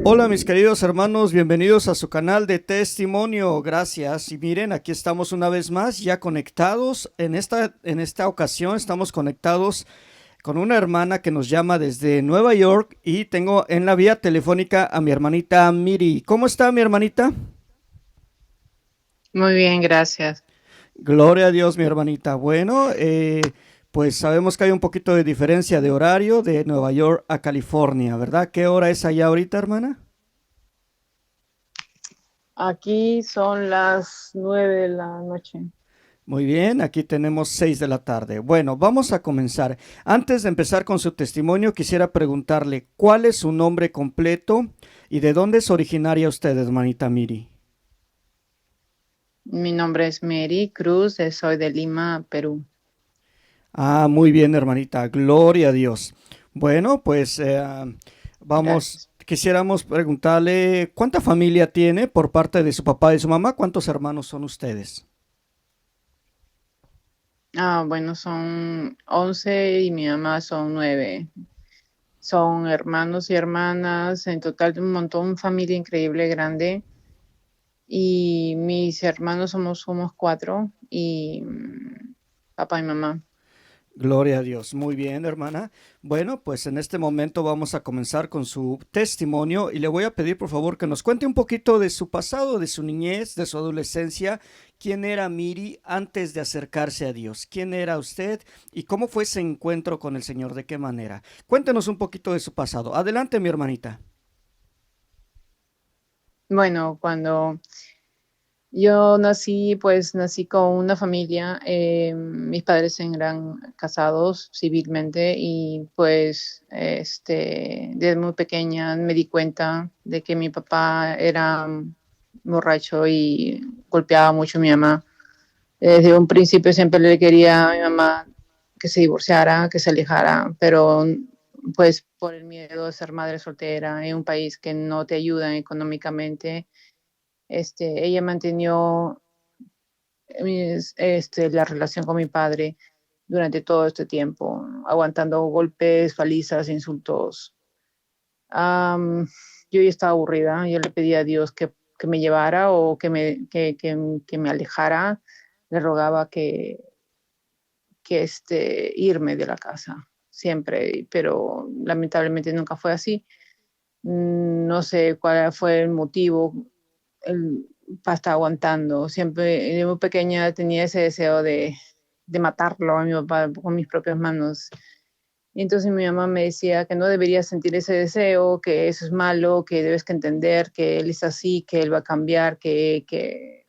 Hola mis queridos hermanos, bienvenidos a su canal de testimonio, gracias. Y miren, aquí estamos una vez más ya conectados. En esta ocasión estamos conectados con una hermana que nos llama desde Nueva York y tengo en la vía telefónica a mi hermanita Miri. ¿Cómo está mi hermanita? Muy bien, gracias. Gloria a Dios mi hermanita. Bueno, pues sabemos que hay un poquito de diferencia de horario de Nueva York a California, ¿verdad? ¿Qué hora es allá ahorita, hermana? Aquí son las 9 de la noche. Muy bien, aquí tenemos 6 de la tarde. Bueno, vamos a comenzar. Antes de empezar con su testimonio, quisiera preguntarle cuál es su nombre completo y de dónde es originaria usted, hermanita Miri. Mi nombre es Mary Cruz, soy de Lima, Perú. Ah, muy bien, hermanita. Gloria a Dios. Bueno, pues Gracias. quisiéramos preguntarle cuánta familia tiene por parte de su papá y su mamá, cuántos hermanos son ustedes. Bueno, son 11 y mi mamá son 9. Son hermanos y hermanas, en total un montón, familia increíble, grande. Y mis hermanos somos 4 y papá y mamá. Gloria a Dios. Muy bien, hermana. Bueno, pues en este momento vamos a comenzar con su testimonio y le voy a pedir por favor que nos cuente un poquito de su pasado, de su niñez, de su adolescencia. ¿Quién era Miri antes de acercarse a Dios? ¿Quién era usted y cómo fue ese encuentro con el Señor? ¿De qué manera? Cuéntenos un poquito de su pasado. Adelante, mi hermanita. Bueno, cuando yo nací, pues nací con una familia. Mis padres eran casados civilmente y pues desde muy pequeña me di cuenta de que mi papá era borracho y golpeaba mucho a mi mamá. Desde un principio siempre le quería a mi mamá que se divorciara, que se alejara, pero pues por el miedo de ser madre soltera en un país que no te ayuda económicamente, ella mantenió la relación con mi padre durante todo este tiempo, aguantando golpes, palizas, insultos. Am, yo ya estaba aburrida, yo le pedía a Dios que me llevara o que me alejara, le rogaba que irme de la casa, siempre, pero lamentablemente nunca fue así. No sé cuál fue el motivo, el, para estar aguantando. Siempre, de muy pequeña, tenía ese deseo de matarlo a mi papá con mis propias manos. Y entonces mi mamá me decía que no debería sentir ese deseo, que eso es malo, que debes que entender que él es así, que él va a cambiar,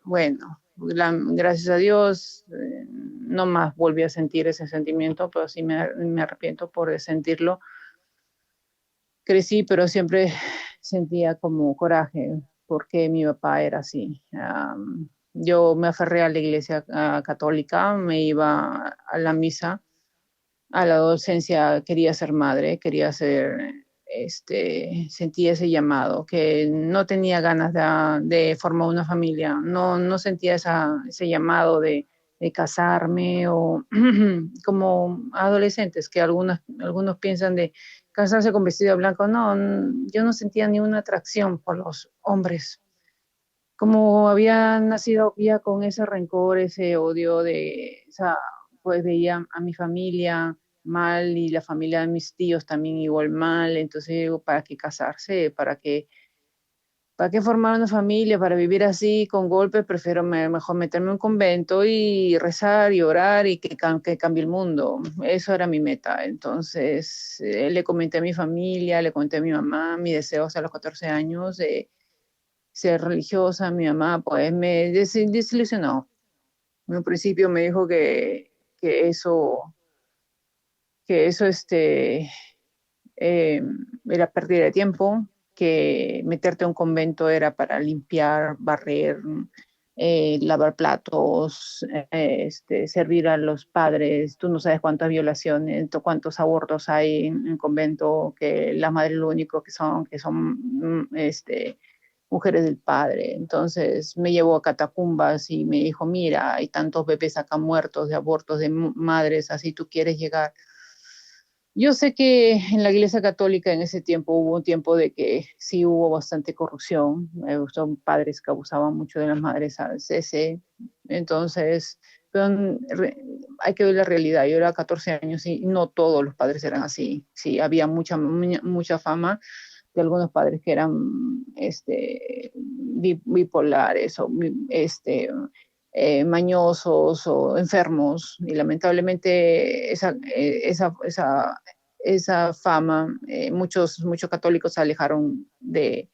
bueno, gracias a Dios, no más volví a sentir ese sentimiento, pero sí me arrepiento por sentirlo. Crecí, pero siempre sentía como coraje porque mi papá era así. Yo me aferré a la iglesia católica, me iba a la misa. A la adolescencia quería ser madre, quería ser, sentía ese llamado, que no tenía ganas de formar una familia, no sentía ese llamado de casarme o como adolescentes, que algunos piensan de casarse con vestido blanco. No, yo no sentía ni una atracción por los hombres. Como había nacido ya con ese rencor, ese odio pues veía a mi familia mal y la familia de mis tíos también igual mal. Entonces digo, ¿para qué casarse? ¿Para qué formar una familia? Para vivir así con golpes, prefiero mejor meterme en un convento y rezar y orar y que cambie el mundo. Eso era mi meta. Entonces le comenté a mi familia, le comenté a mi mamá mi deseo hasta los 14 años de ser religiosa. Mi mamá pues me desilusionó. En un principio me dijo que eso, que eso eh, era pérdida de tiempo, que meterte a un convento era para limpiar, barrer, lavar platos, servir a los padres. Tú no sabes cuántas violaciones, cuántos abortos hay en convento, que las madres lo único que son mujeres del padre. Entonces me llevó a catacumbas y me dijo, mira, hay tantos bebés acá muertos de abortos de madres, así tú quieres llegar. Yo sé que en la Iglesia Católica en ese tiempo hubo un tiempo de que sí hubo bastante corrupción. Son padres que abusaban mucho de las madres a veces. Entonces, pero hay que ver la realidad. Yo era 14 años y no todos los padres eran así. Sí, había mucha fama de algunos padres que eran bipolares o mañosos o enfermos, y lamentablemente esa fama, muchos católicos se alejaron de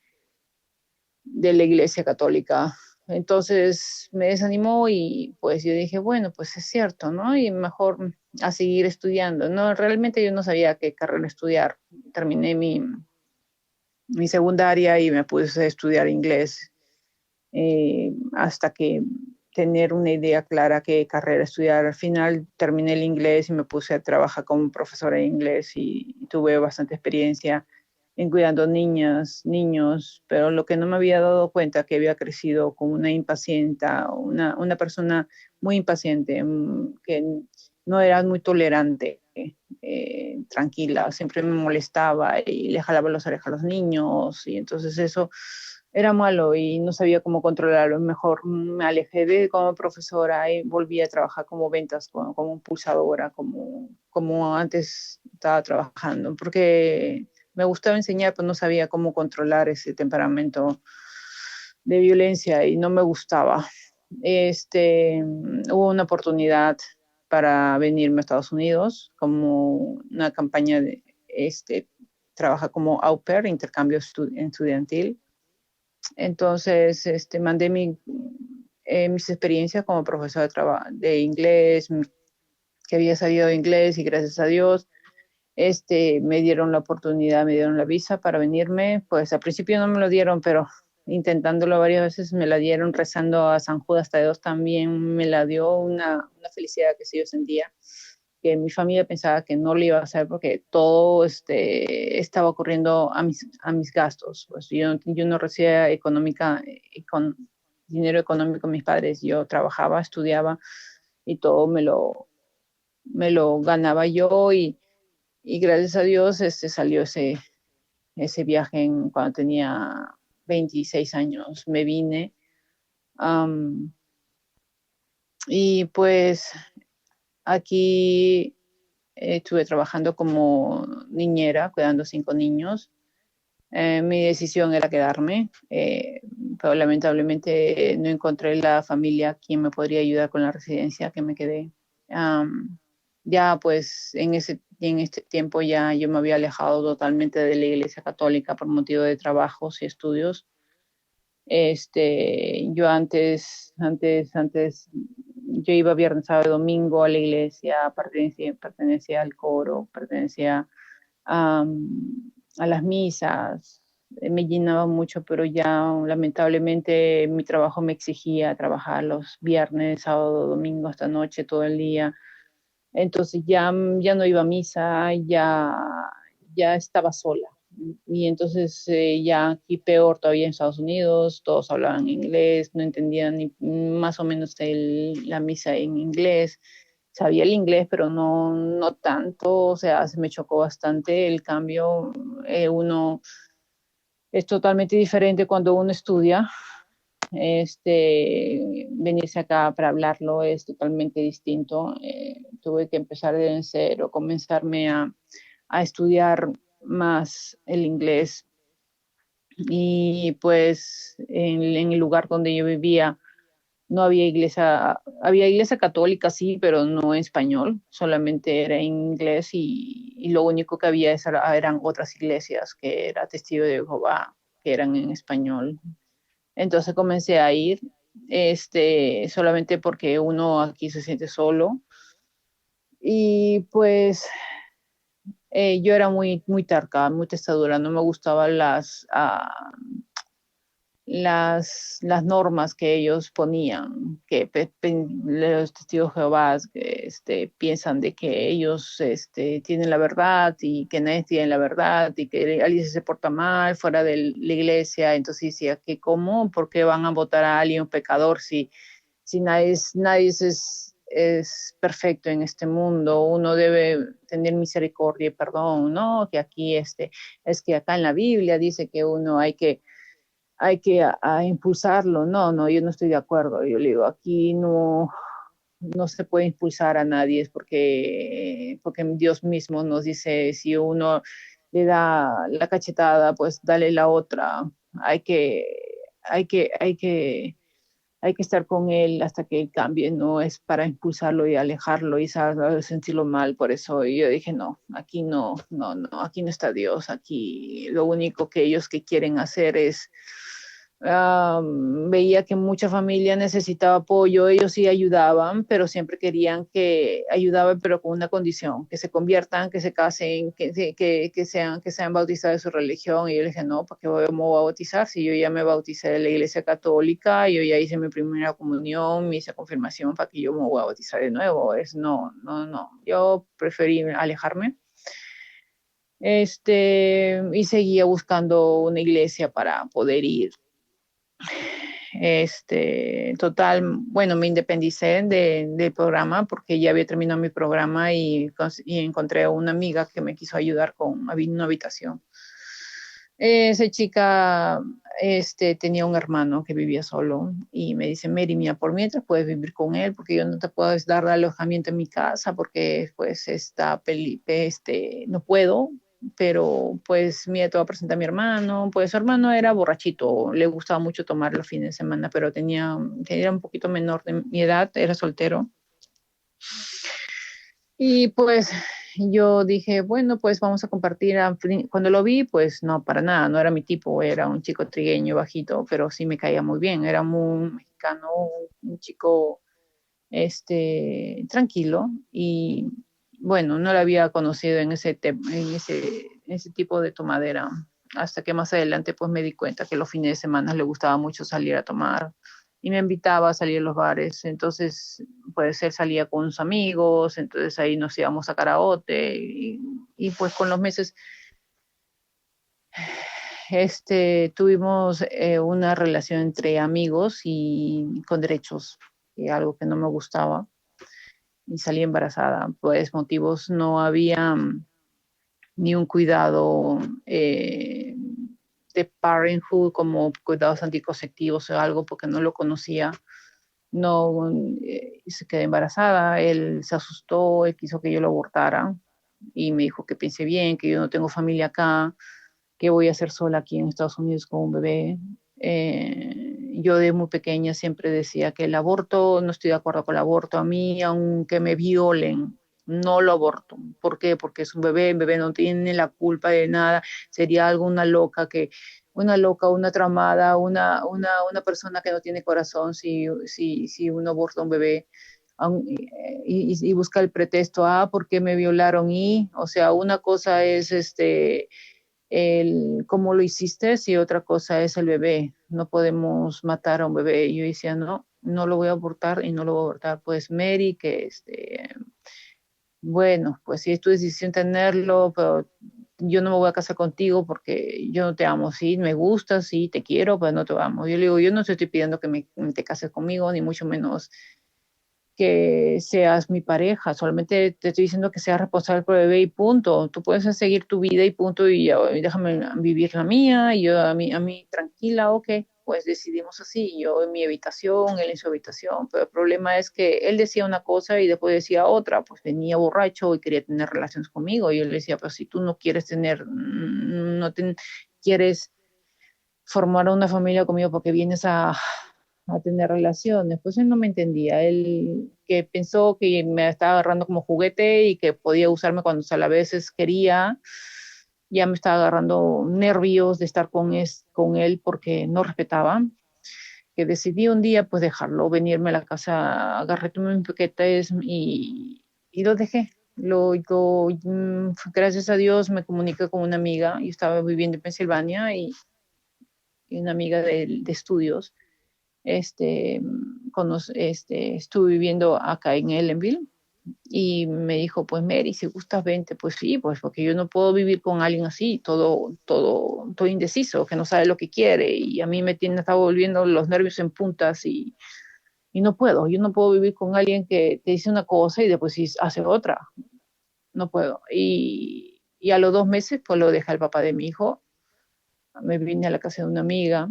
la Iglesia Católica. Entonces me desanimó y pues yo dije, bueno, pues es cierto, ¿no? Y mejor a seguir estudiando. No, realmente yo no sabía qué carrera estudiar. Terminé mi secundaria y me puse a estudiar inglés, hasta que tener una idea clara qué carrera estudiar. Al final terminé el inglés y me puse a trabajar como profesora de inglés y tuve bastante experiencia en cuidando niñas, niños, pero lo que no me había dado cuenta que había crecido como una impacienta, una persona muy impaciente, que no era muy tolerante, tranquila, siempre me molestaba y le jalaba las orejas a los niños, y entonces eso era malo y no sabía cómo controlarlo. Mejor me alejé de como profesora y volví a trabajar como ventas, como impulsadora, como antes estaba trabajando, porque me gustaba enseñar, pero no sabía cómo controlar ese temperamento de violencia y no me gustaba. Hubo una oportunidad para venirme a Estados Unidos como una campaña trabaja como au pair, intercambio estudiantil. Entonces, mandé mis experiencias como profesora de inglés, que había sabido inglés, y gracias a Dios, me dieron la oportunidad, me dieron la visa para venirme. Pues al principio no me lo dieron, pero intentándolo varias veces me la dieron, rezando a San Judas Tadeo también me la dio, una felicidad que sí yo sentía, que mi familia pensaba que no lo iba a hacer porque todo estaba ocurriendo a mis gastos. Pues yo no recibía con dinero económico de mis padres, yo trabajaba, estudiaba y todo me lo ganaba yo, y gracias a Dios salió ese viaje cuando tenía 26 años. Me vine, um, y pues aquí estuve trabajando como niñera, cuidando 5 niños. Mi decisión era quedarme, pero lamentablemente no encontré la familia quien me podría ayudar con la residencia, que me quedé. Um, ya pues en este tiempo ya yo me había alejado totalmente de la Iglesia Católica por motivo de trabajos y estudios. Yo antes, yo iba viernes, sábado, domingo a la iglesia, pertenecía al coro, pertenecía a, a las misas, me llenaba mucho, pero ya lamentablemente mi trabajo me exigía trabajar los viernes, sábado, domingo, hasta noche, todo el día. Entonces ya no iba a misa, ya estaba sola. Y entonces ya aquí peor todavía en Estados Unidos, todos hablaban inglés, no entendían ni más o menos la misa en inglés. Sabía el inglés, pero no tanto, o sea, se me chocó bastante el cambio. Uno es totalmente diferente cuando uno estudia. Venirse acá para hablarlo es totalmente distinto. Tuve que empezar de cero, comenzarme a estudiar más el inglés, y pues en el lugar donde yo vivía no había iglesia católica, sí, pero no en español, solamente era en inglés, y lo único que había eran otras iglesias que era Testigo de Jehová, que eran en español. Entonces comencé a ir, solamente porque uno aquí se siente solo. Y pues yo era muy, muy terca, muy testadura, no me gustaban las normas que ellos ponían, que los testigos de Jehová piensan de que ellos tienen la verdad y que nadie tiene la verdad, y que alguien se porta mal fuera de la iglesia. Entonces decía que cómo, ¿por qué van a votar a alguien un pecador si nadie es es perfecto en este mundo, uno debe tener misericordia y perdón, ¿no? Que aquí es que acá en la Biblia dice que uno hay que a impulsarlo, no, yo no estoy de acuerdo, yo le digo, aquí no se puede impulsar a nadie, es porque Dios mismo nos dice, si uno le da la cachetada, pues dale la otra, hay que, hay que, hay que hay que estar con él hasta que él cambie, no es para impulsarlo y alejarlo y sentirlo mal. Por eso yo dije, no, aquí aquí no está Dios, aquí lo único que ellos que quieren hacer es, veía que mucha familia necesitaba apoyo, ellos sí ayudaban, pero siempre querían que ayudaban, pero con una condición, que se conviertan, que se casen, que sean bautizados de su religión. Y yo le dije, no, ¿para qué me voy a bautizar? Si yo ya me bauticé en la iglesia católica, yo ya hice mi primera comunión, me hice confirmación, ¿para que yo me voy a bautizar de nuevo? No, yo preferí alejarme. Y seguía buscando una iglesia para poder ir. Total, bueno, me independicé del programa porque ya había terminado mi programa y encontré a una amiga que me quiso ayudar con una habitación. Esa chica tenía un hermano que vivía solo y me dice, Mary, mira, por mientras puedes vivir con él porque yo no te puedo dar alojamiento en mi casa porque pues no puedo, pero pues mira, te voy a presentar a mi hermano. Pues su hermano era borrachito, le gustaba mucho tomar los fines de semana, pero era un poquito menor de mi edad, era soltero. Y pues yo dije, bueno, pues vamos a compartir. Cuando lo vi, pues no, para nada, no era mi tipo, era un chico trigueño, bajito, pero sí me caía muy bien, era muy mexicano, un chico tranquilo y bueno, no lo había conocido en ese tipo de tomadera, hasta que más adelante pues me di cuenta que los fines de semana le gustaba mucho salir a tomar y me invitaba a salir a los bares. Entonces pues él salía con sus amigos, entonces ahí nos íbamos a karaoke y pues con los meses tuvimos una relación entre amigos y con derechos, y algo que no me gustaba, y salí embarazada. Pues motivos no había, ni un cuidado de parenthood como cuidados anticonceptivos o algo porque no lo conocía. No, se quedé embarazada, él se asustó, él quiso que yo lo abortara y me dijo que piense bien, que yo no tengo familia acá, que voy a hacer sola aquí en Estados Unidos con un bebé. Yo de muy pequeña siempre decía que el aborto, no estoy de acuerdo con el aborto, a mí, aunque me violen, no lo aborto. ¿Por qué? Porque es un bebé, el bebé no tiene la culpa de nada, sería algo una loca, una tramada, una persona que no tiene corazón si uno aborta a un bebé y busca el pretexto, ¿por qué me violaron? O sea, una cosa es el cómo lo hiciste y otra cosa es el bebé. No podemos matar a un bebé. Y yo decía, no lo voy a abortar y no lo voy a abortar. Pues Mary, que bueno, pues si es tu decisión tenerlo, pero yo no me voy a casar contigo porque yo no te amo, sí, me gustas, sí, te quiero, pero no te amo. Yo le digo, yo no te estoy pidiendo que te cases conmigo, ni mucho menos que seas mi pareja, solamente te estoy diciendo que seas responsable por el bebé y punto. Tú puedes seguir tu vida y punto, y déjame vivir la mía, y yo a mí tranquila, ok, pues decidimos así, yo en mi habitación, él en su habitación, pero el problema es que él decía una cosa y después decía otra, pues venía borracho y quería tener relaciones conmigo, y yo le decía, pero si tú no quieres quieres formar una familia conmigo porque vienes a tener relaciones. Pues él no me entendía, él que pensó que me estaba agarrando como juguete y que podía usarme cuando a la veces quería, ya me estaba agarrando nervios de estar con él porque no respetaba, que decidí un día pues dejarlo, venirme a la casa, agarré mis paquetes y lo dejé. Gracias a Dios me comuniqué con una amiga, yo estaba viviendo en Pensilvania y una amiga de estudios, estuve viviendo acá en Ellenville y me dijo, pues Mary, si gustas vente, pues sí, pues porque yo no puedo vivir con alguien así, todo indeciso, que no sabe lo que quiere y a mí me tiene, está volviendo los nervios en puntas Y no puedo, yo no puedo vivir con alguien que te dice una cosa y después sí hace otra. No puedo. Y a los 2 meses, pues lo deja el papá de mi hijo. Me vine a la casa de una amiga.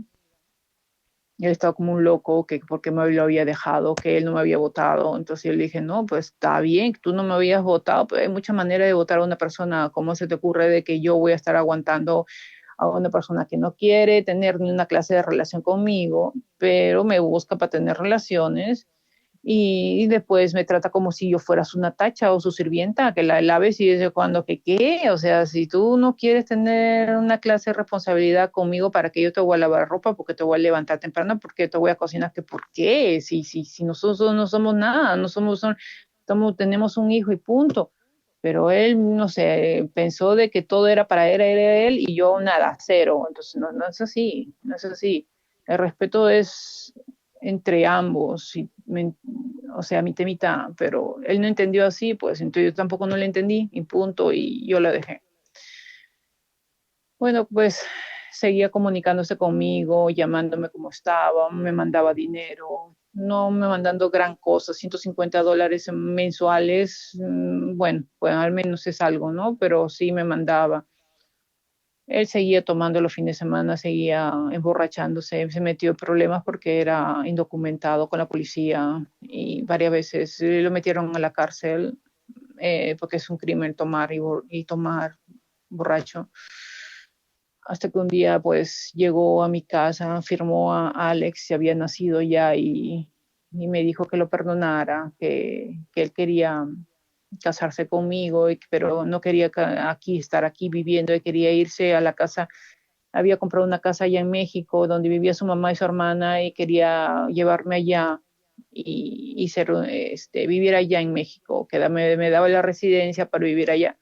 Él estaba como un loco, que porque me lo había dejado, que él no me había votado. Entonces yo le dije, no, pues está bien, que tú no me habías votado, pero hay muchas maneras de votar a una persona. ¿Cómo se te ocurre de que yo voy a estar aguantando a una persona que no quiere tener ni una clase de relación conmigo, pero me busca para tener relaciones? Y después me trata como si yo fuera su natacha o su sirvienta, que la laves y desde cuando que qué, o sea, si tú no quieres tener una clase de responsabilidad conmigo para que yo te voy a lavar ropa, porque te voy a levantar temprano, porque te voy a cocinar, que por qué, si nosotros no somos nada, no tenemos un hijo y punto. Pero él, no sé, pensó de que todo era él y yo nada, cero. Entonces, no, no es así, no es así. El respeto es entre ambos, o sea, mitad y mitad, pero él no entendió así, pues entonces yo tampoco no le entendí y punto, y yo la dejé. Bueno, pues seguía comunicándose conmigo, llamándome como estaba, me mandaba dinero, no me mandando gran cosa, $150 mensuales, bueno, pues al menos es algo, ¿no? Pero sí me mandaba. Él seguía tomando los fines de semana, seguía emborrachándose, se metió en problemas porque era indocumentado con la policía y varias veces lo metieron a la cárcel porque es un crimen tomar y tomar borracho. Hasta que un día pues llegó a mi casa, firmó a Alex, se había nacido ya y me dijo que lo perdonara, que él quería casarse conmigo, pero no quería estar aquí viviendo, y quería irse a la casa. Había comprado una casa allá en México donde vivía su mamá y su hermana y quería llevarme allá y vivir allá en México, que me daba la residencia para vivir allá.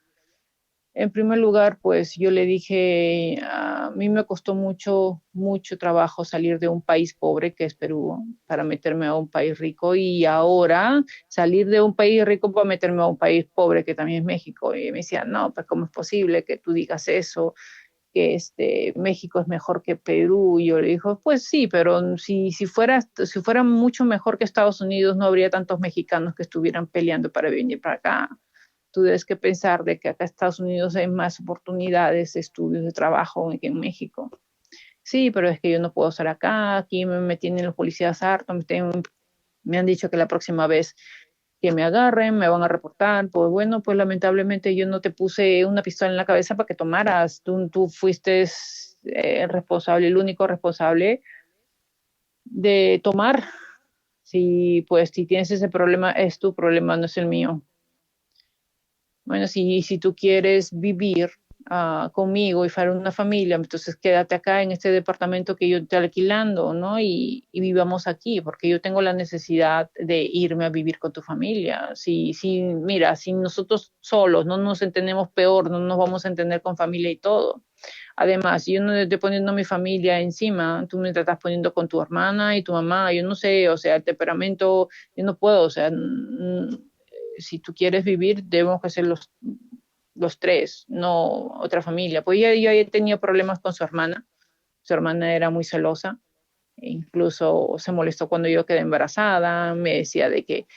En primer lugar, pues yo le dije, a mí me costó mucho, mucho trabajo salir de un país pobre que es Perú para meterme a un país rico, y ahora salir de un país rico para meterme a un país pobre que también es México. Y me decía, no, pues ¿cómo es posible que tú digas eso? Que México es mejor que Perú. Y yo le dijo, pues sí, pero si fuera mucho mejor que Estados Unidos, no habría tantos mexicanos que estuvieran peleando para venir para acá. Tú debes que pensar de que acá en Estados Unidos hay más oportunidades de estudios, de trabajo que en México. Sí, pero es que yo no puedo estar acá, aquí me tienen los policías hartos, me han dicho que la próxima vez que me agarren me van a reportar. Pues bueno, pues lamentablemente yo no te puse una pistola en la cabeza para que tomaras, tú fuiste el responsable, el único responsable de tomar. Si pues si tienes ese problema, es tu problema, no es el mío. Bueno, si tú quieres vivir conmigo y formar una familia, entonces quédate acá en este departamento que yo estoy alquilando, ¿no? Y vivamos aquí, porque yo tengo la necesidad de irme a vivir con tu familia. Mira, si nosotros solos no nos entendemos, peor, no nos vamos a entender con familia y todo. Además, si yo no estoy poniendo a mi familia encima, tú me estás poniendo con tu hermana y tu mamá, yo no sé, o sea, el temperamento, yo no puedo, o sea, si tú quieres vivir, debemos que ser los tres, no otra familia. Pues yo ya tenía problemas con su hermana era muy celosa, e incluso se molestó cuando yo quedé embarazada, me decía de que,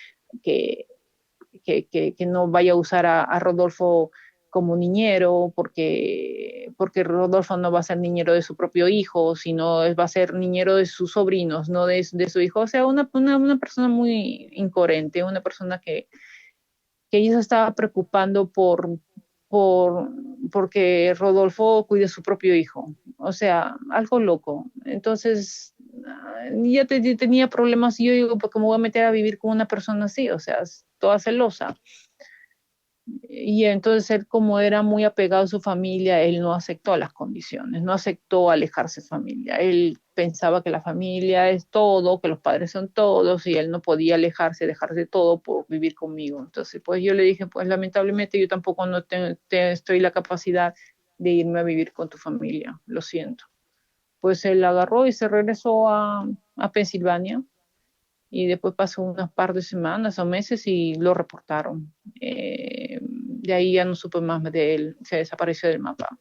que no vaya a usar a Rodolfo como niñero, porque Rodolfo no va a ser niñero de su propio hijo, sino va a ser niñero de sus sobrinos, no de su hijo. O sea, una persona muy incoherente, una persona que ella se estaba preocupando por, porque Rodolfo cuide a su propio hijo. O sea, algo loco. Entonces, tenía problemas y yo digo, ¿por qué me voy a meter a vivir con una persona así? O sea, toda celosa. Y entonces él, como era muy apegado a su familia, él no aceptó las condiciones, no aceptó alejarse de su familia. Él pensaba que la familia es todo, que los padres son todos, y él no podía alejarse, dejarse de todo por vivir conmigo. Entonces, pues yo le dije, pues lamentablemente yo tampoco no estoy la capacidad de irme a vivir con tu familia, lo siento. Pues él agarró y se regresó a Pensilvania, y después pasó unas par de semanas o meses y lo reportaron. De ahí ya no supe más de él, se desapareció del mapa.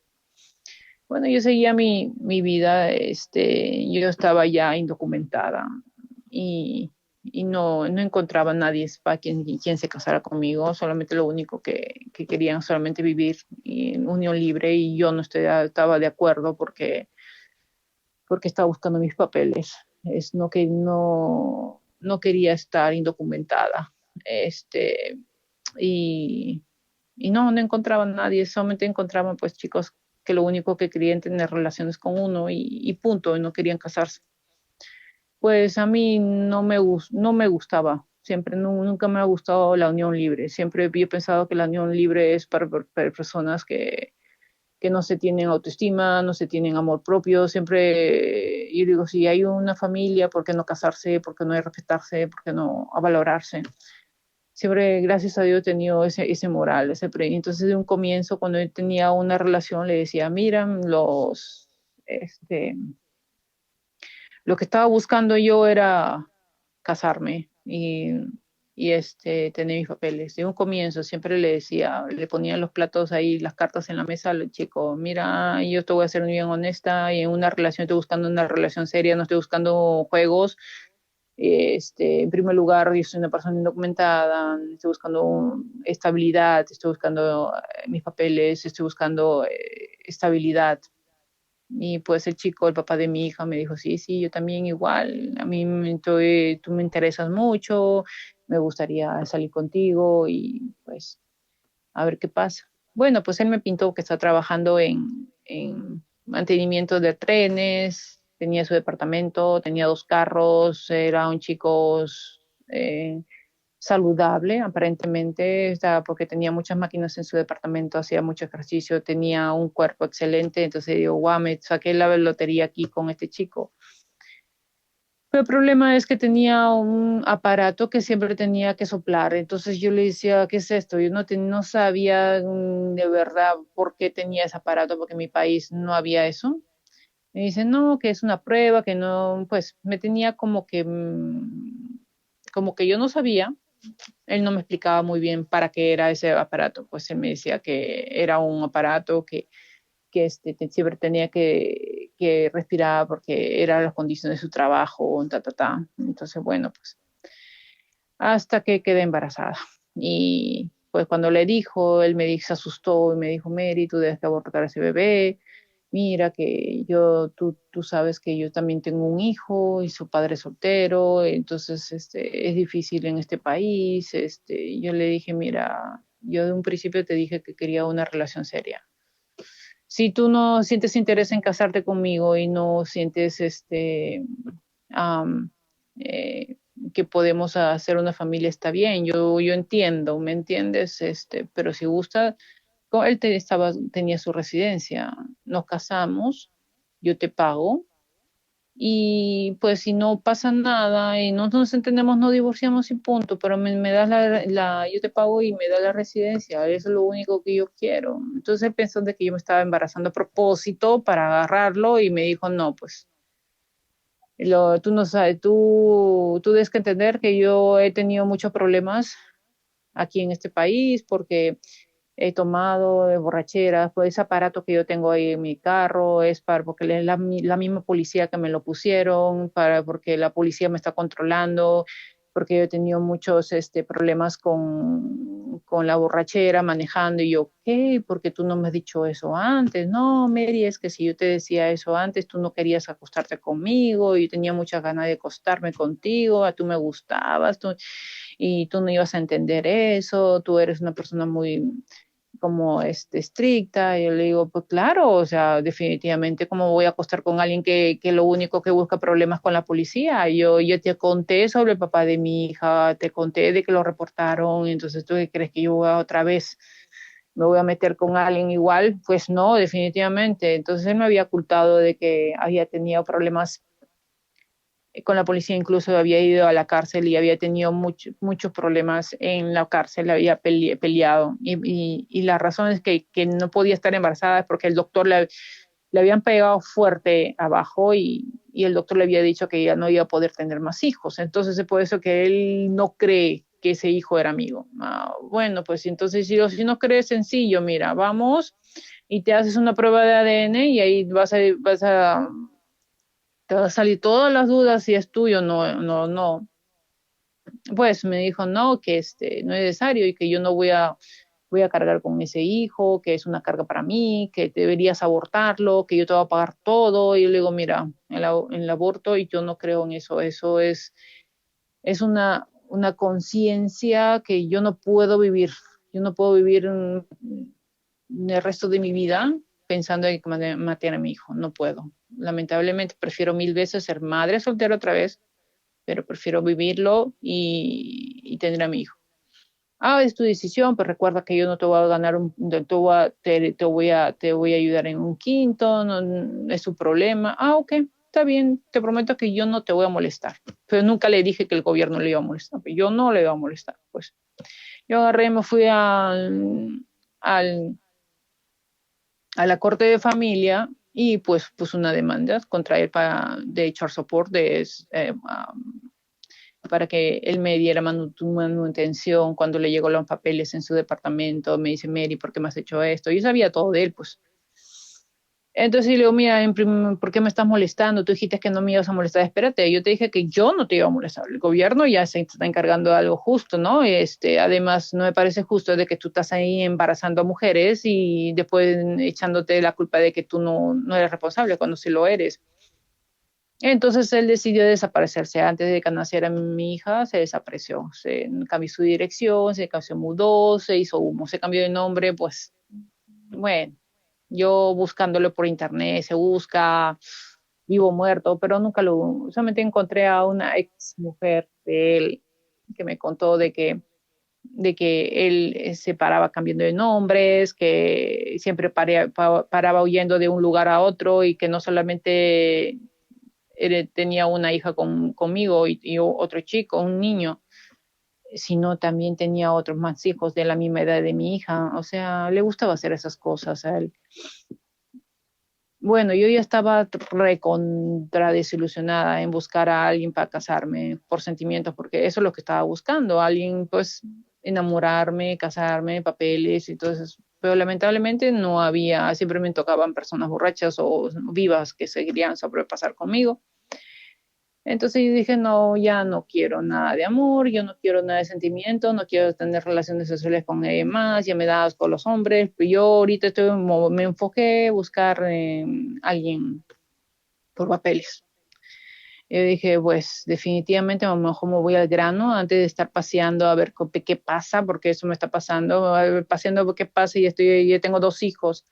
Bueno, yo seguía mi vida, yo estaba ya indocumentada, y y no encontraba a nadie para quien se casara conmigo, solamente lo único que querían solamente vivir en unión libre y yo no estaba de acuerdo porque estaba buscando mis papeles. No que no quería estar indocumentada. Este, y, y no encontraba a nadie, solamente encontraban pues chicos que lo único que querían tener relaciones con uno y punto, y no querían casarse. Pues a mí no me gustaba, siempre, nunca me ha gustado la unión libre, siempre había pensado que la unión libre es para personas que no se tienen autoestima, no se tienen amor propio, siempre yo digo, si hay una familia, ¿por qué no casarse? ¿Por qué no respetarse? ¿Por qué no valorarse? Siempre, gracias a Dios, he tenido ese moral, entonces de un comienzo, cuando yo tenía una relación, le decía, mira, lo que estaba buscando yo era casarme y tener mis papeles. De un comienzo siempre le decía, le ponía los platos ahí, las cartas en la mesa al chico, mira, yo te voy a ser bien honesta y en una relación estoy buscando una relación seria, no estoy buscando juegos. En primer lugar, yo soy una persona indocumentada, estoy buscando estabilidad, estoy buscando mis papeles, estoy buscando estabilidad. Y pues el chico, el papá de mi hija, me dijo, sí, sí, yo también igual, tú me interesas mucho, me gustaría salir contigo y pues a ver qué pasa. Bueno, pues él me pintó que está trabajando en mantenimiento de trenes, tenía su departamento, tenía 2 carros, era un chico eh, saludable, aparentemente, porque tenía muchas máquinas en su departamento, hacía mucho ejercicio, tenía un cuerpo excelente, entonces digo, guau, me saqué la lotería aquí con este chico. Pero el problema es que tenía un aparato que siempre tenía que soplar, entonces yo le decía, ¿qué es esto? Yo no sabía de verdad por qué tenía ese aparato, porque en mi país no había eso. Me dice, no, que es una prueba, que no, pues me tenía como que yo no sabía. Él no me explicaba muy bien para qué era ese aparato, pues él me decía que era un aparato que siempre tenía que respirar porque eran las condiciones de su trabajo, ta, ta, ta. Entonces, bueno, pues hasta que quedé embarazada. Y pues cuando le dijo, él se asustó y me dijo, Mary, tú debes que abortar a ese bebé. Mira que tú sabes que yo también tengo un hijo y su padre es soltero, entonces es difícil en este país. Yo le dije, mira, yo de un principio te dije que quería una relación seria. Si tú no sientes interés en casarte conmigo y no sientes am, eh, que podemos hacer una familia, está bien, yo entiendo, ¿me entiendes? Pero si gusta, él tenía su residencia, nos casamos, yo te pago y pues si no pasa nada y no nos entendemos, no divorciamos y punto, pero me das yo te pago y me das la residencia, eso es lo único que yo quiero. Entonces él pensó de que yo me estaba embarazando a propósito para agarrarlo y me dijo, no, pues tú no sabes, tú debes que entender que yo he tenido muchos problemas aquí en este país porque he tomado de borrachera, pues ese aparato que yo tengo ahí en mi carro es porque es la misma policía que me lo pusieron, porque la policía me está controlando, porque yo he tenido muchos problemas con la borrachera manejando y yo, ¿qué? ¿Por qué tú no me has dicho eso antes? No, Mary, es que si yo te decía eso antes, tú no querías acostarte conmigo y tenía muchas ganas de acostarme contigo, tú me gustabas, y tú no ibas a entender eso, tú eres una persona muy como estricta, y yo le digo, pues claro, o sea, definitivamente, ¿cómo voy a acostar con alguien que lo único que busca problemas con la policía? Yo te conté sobre el papá de mi hija, te conté de que lo reportaron, entonces ¿tú qué crees que yo voy otra vez? ¿Me voy a meter con alguien igual? Pues no, definitivamente. Entonces él me había ocultado de que había tenido problemas con la policía, incluso había ido a la cárcel y había tenido muchos problemas en la cárcel, había peleado. Y la razón es que no podía estar embarazada es porque el doctor le habían pegado fuerte abajo y el doctor le había dicho que ya no iba a poder tener más hijos. Entonces es por eso que él no cree que ese hijo era amigo. Bueno, pues entonces si no crees, sencillo, mira, vamos y te haces una prueba de ADN y ahí te va a salir todas las dudas si es tuyo, no, no, no. pues me dijo no, que no es necesario y que yo no voy a cargar con ese hijo, que es una carga para mí, que deberías abortarlo, que yo te voy a pagar todo. Y yo le digo, mira, el aborto y yo no creo en eso, es una conciencia que yo no puedo vivir el resto de mi vida pensando en que maté a mi hijo, no puedo. Lamentablemente prefiero mil veces ser madre soltera otra vez, pero prefiero vivirlo y tener a mi hijo. Ah, es tu decisión, pero recuerda que yo no te voy a ganar te voy a ayudar en un quinto, no, es su problema. Ah, ok, está bien, te prometo que yo no te voy a molestar. Pero nunca le dije que el gobierno le iba a molestar, pero yo no le iba a molestar. Pues yo agarré, me fui al, a la corte de familia y pues puse una demanda contra él de child support, para que él me diera manutención cuando le llegó los papeles en su departamento. Me dice, Mary, ¿por qué me has hecho esto? Yo sabía todo de él, pues. Entonces le digo, mira, ¿por qué me estás molestando? Tú dijiste que no me ibas a molestar. Espérate, yo te dije que yo no te iba a molestar. El gobierno ya se está encargando de algo justo, ¿no? Además, no me parece justo de que tú estás ahí embarazando a mujeres y después echándote la culpa de que tú no eres responsable cuando sí lo eres. Entonces él decidió desaparecerse. Antes de que naciera mi hija, se desapareció. Se cambió su dirección, se mudó, se hizo humo, se cambió de nombre, pues bueno, yo buscándolo por internet, se busca vivo muerto, pero nunca solamente encontré a una ex mujer de él que me contó de que él se paraba cambiando de nombres, que siempre paraba huyendo de un lugar a otro y que no solamente tenía una hija conmigo y otro chico, un niño, sino también tenía otros más hijos de la misma edad de mi hija. O sea, le gustaba hacer esas cosas a él. Bueno, yo ya estaba recontra desilusionada en buscar a alguien para casarme por sentimientos, porque eso es lo que estaba buscando, alguien pues enamorarme, casarme, papeles y todo eso. Pero lamentablemente no había, siempre me tocaban personas borrachas o vivas que se querían sobrepasar conmigo. Entonces yo dije, no, ya no quiero nada de amor, yo no quiero nada de sentimiento, no quiero tener relaciones sexuales con nadie más, ya me da asco los hombres. Pues yo ahorita me enfoqué a buscar alguien por papeles. Yo dije, pues definitivamente a lo mejor me voy al grano antes de estar paseando a ver qué pasa, porque eso me está pasando, paseando a ver qué pasa y ya tengo dos hijos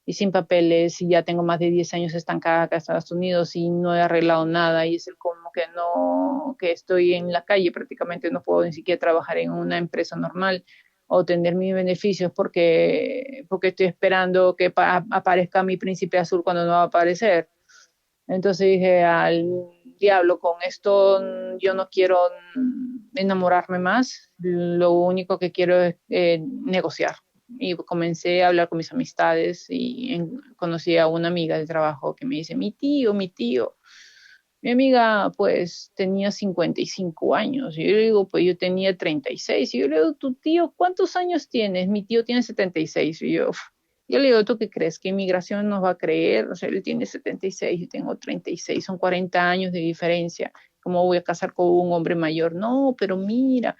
y sin papeles y ya tengo más de 10 años estancada acá en Estados Unidos y no he arreglado nada y es el como que no, que estoy en la calle prácticamente, no puedo ni siquiera trabajar en una empresa normal o tener mis beneficios porque estoy esperando que aparezca mi príncipe azul cuando no va a aparecer. Entonces dije, al diablo, con esto yo no quiero enamorarme más, lo único que quiero es negociar. Y comencé a hablar con mis amistades y conocí a una amiga de trabajo que me dice, mi tío. Mi amiga pues tenía 55 años. Y yo le digo, pues yo tenía 36. Y yo le digo, tu tío, ¿cuántos años tienes? Mi tío tiene 76. Y yo le digo, ¿tú qué crees? ¿Que inmigración nos va a creer? O sea, él tiene 76, yo tengo 36, son 40 años de diferencia. ¿Cómo voy a casar con un hombre mayor? No, pero mira,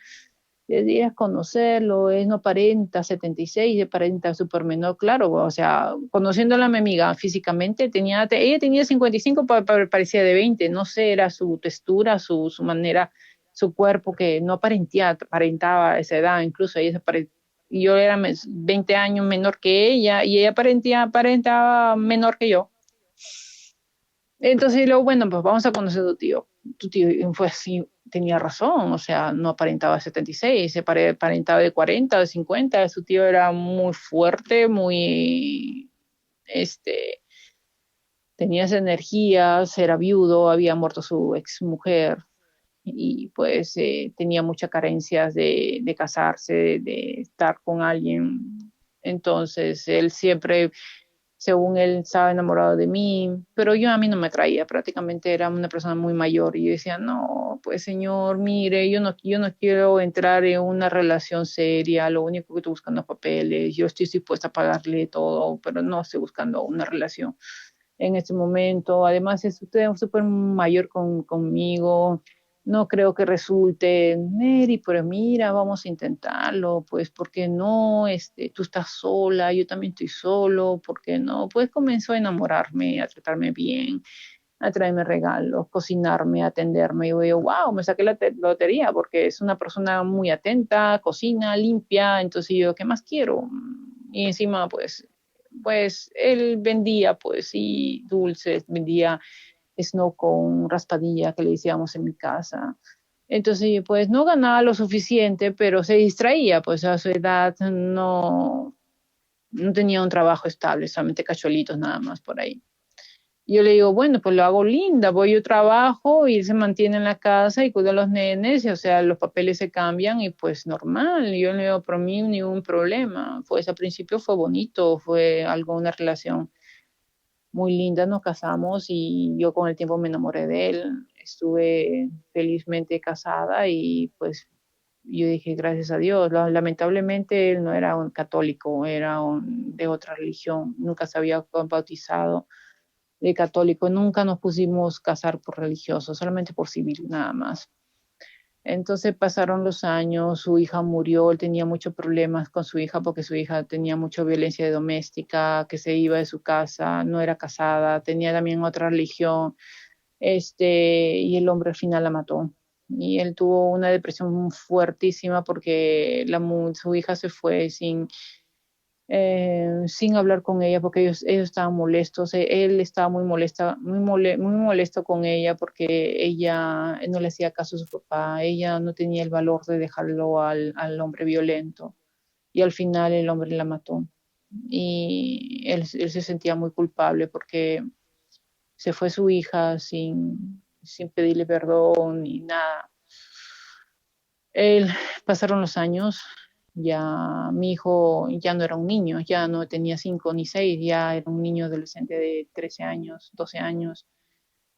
deberías conocerlo, él no aparenta 76, aparenta súper menor, claro, o sea, conociéndola a mi amiga físicamente, ella tenía 55, parecía de 20, no sé, era su textura, su manera, su cuerpo, que no aparentaba esa edad, incluso y yo era 20 años menor que ella, y ella aparentaba menor que yo. Entonces, luego, bueno, pues vamos a conocer a tu tío. Tu tío fue así, tenía razón, o sea, no aparentaba 76, aparentaba de 40, de 50. Su tío era muy fuerte, este, tenía esa energía, era viudo, había muerto su ex mujer y pues tenía muchas carencias de casarse, de estar con alguien. Entonces, él siempre según él estaba enamorado de mí, pero a mí no me atraía, prácticamente era una persona muy mayor y yo decía, no, pues señor, mire, yo no quiero entrar en una relación seria, lo único que estoy buscando es papeles, yo estoy dispuesta a pagarle todo, pero no estoy buscando una relación en este momento, además es usted súper mayor conmigo, no creo que resulte, Mary, pero mira, vamos a intentarlo, pues, ¿por qué no? Tú estás sola, yo también estoy solo, ¿por qué no? Pues comenzó a enamorarme, a tratarme bien, a traerme regalos, cocinarme, atenderme. Y yo digo, wow, me saqué la lotería porque es una persona muy atenta, cocina, limpia. Entonces yo, ¿qué más quiero? Y encima, pues él vendía, pues, y dulces, vendía snow con raspadilla que le decíamos en mi casa. Entonces, pues no ganaba lo suficiente, pero se distraía, pues a su edad no tenía un trabajo estable, solamente cachuelitos nada más por ahí. Yo le digo, bueno, pues lo hago linda, voy yo trabajo y él se mantiene en la casa y cuida a los nenes, y, o sea, los papeles se cambian y pues normal, yo no le digo por mí ningún problema. Pues al principio fue bonito, fue algo, una relación muy linda, nos casamos y yo con el tiempo me enamoré de él, estuve felizmente casada y pues yo dije, gracias a Dios. Lamentablemente él no era un católico, era de otra religión, nunca se había bautizado de católico, nunca nos pusimos casar por religioso, solamente por civil, nada más. Entonces pasaron los años, su hija murió, él tenía muchos problemas con su hija porque su hija tenía mucha violencia doméstica, que se iba de su casa, no era casada, tenía también otra religión, y el hombre al final la mató. Y él tuvo una depresión fuertísima porque su hija se fue sin hablar con ella porque ellos estaban molestos. Él estaba muy molesta, muy molesto con ella porque ella no le hacía caso a su papá, ella no tenía el valor de dejarlo al hombre violento y al final el hombre la mató. Y él se sentía muy culpable porque se fue su hija sin pedirle perdón ni nada. Él, pasaron los años, ya mi hijo ya no era un niño, ya no tenía 5 ni 6, ya era un niño adolescente de 13 años, 12 años.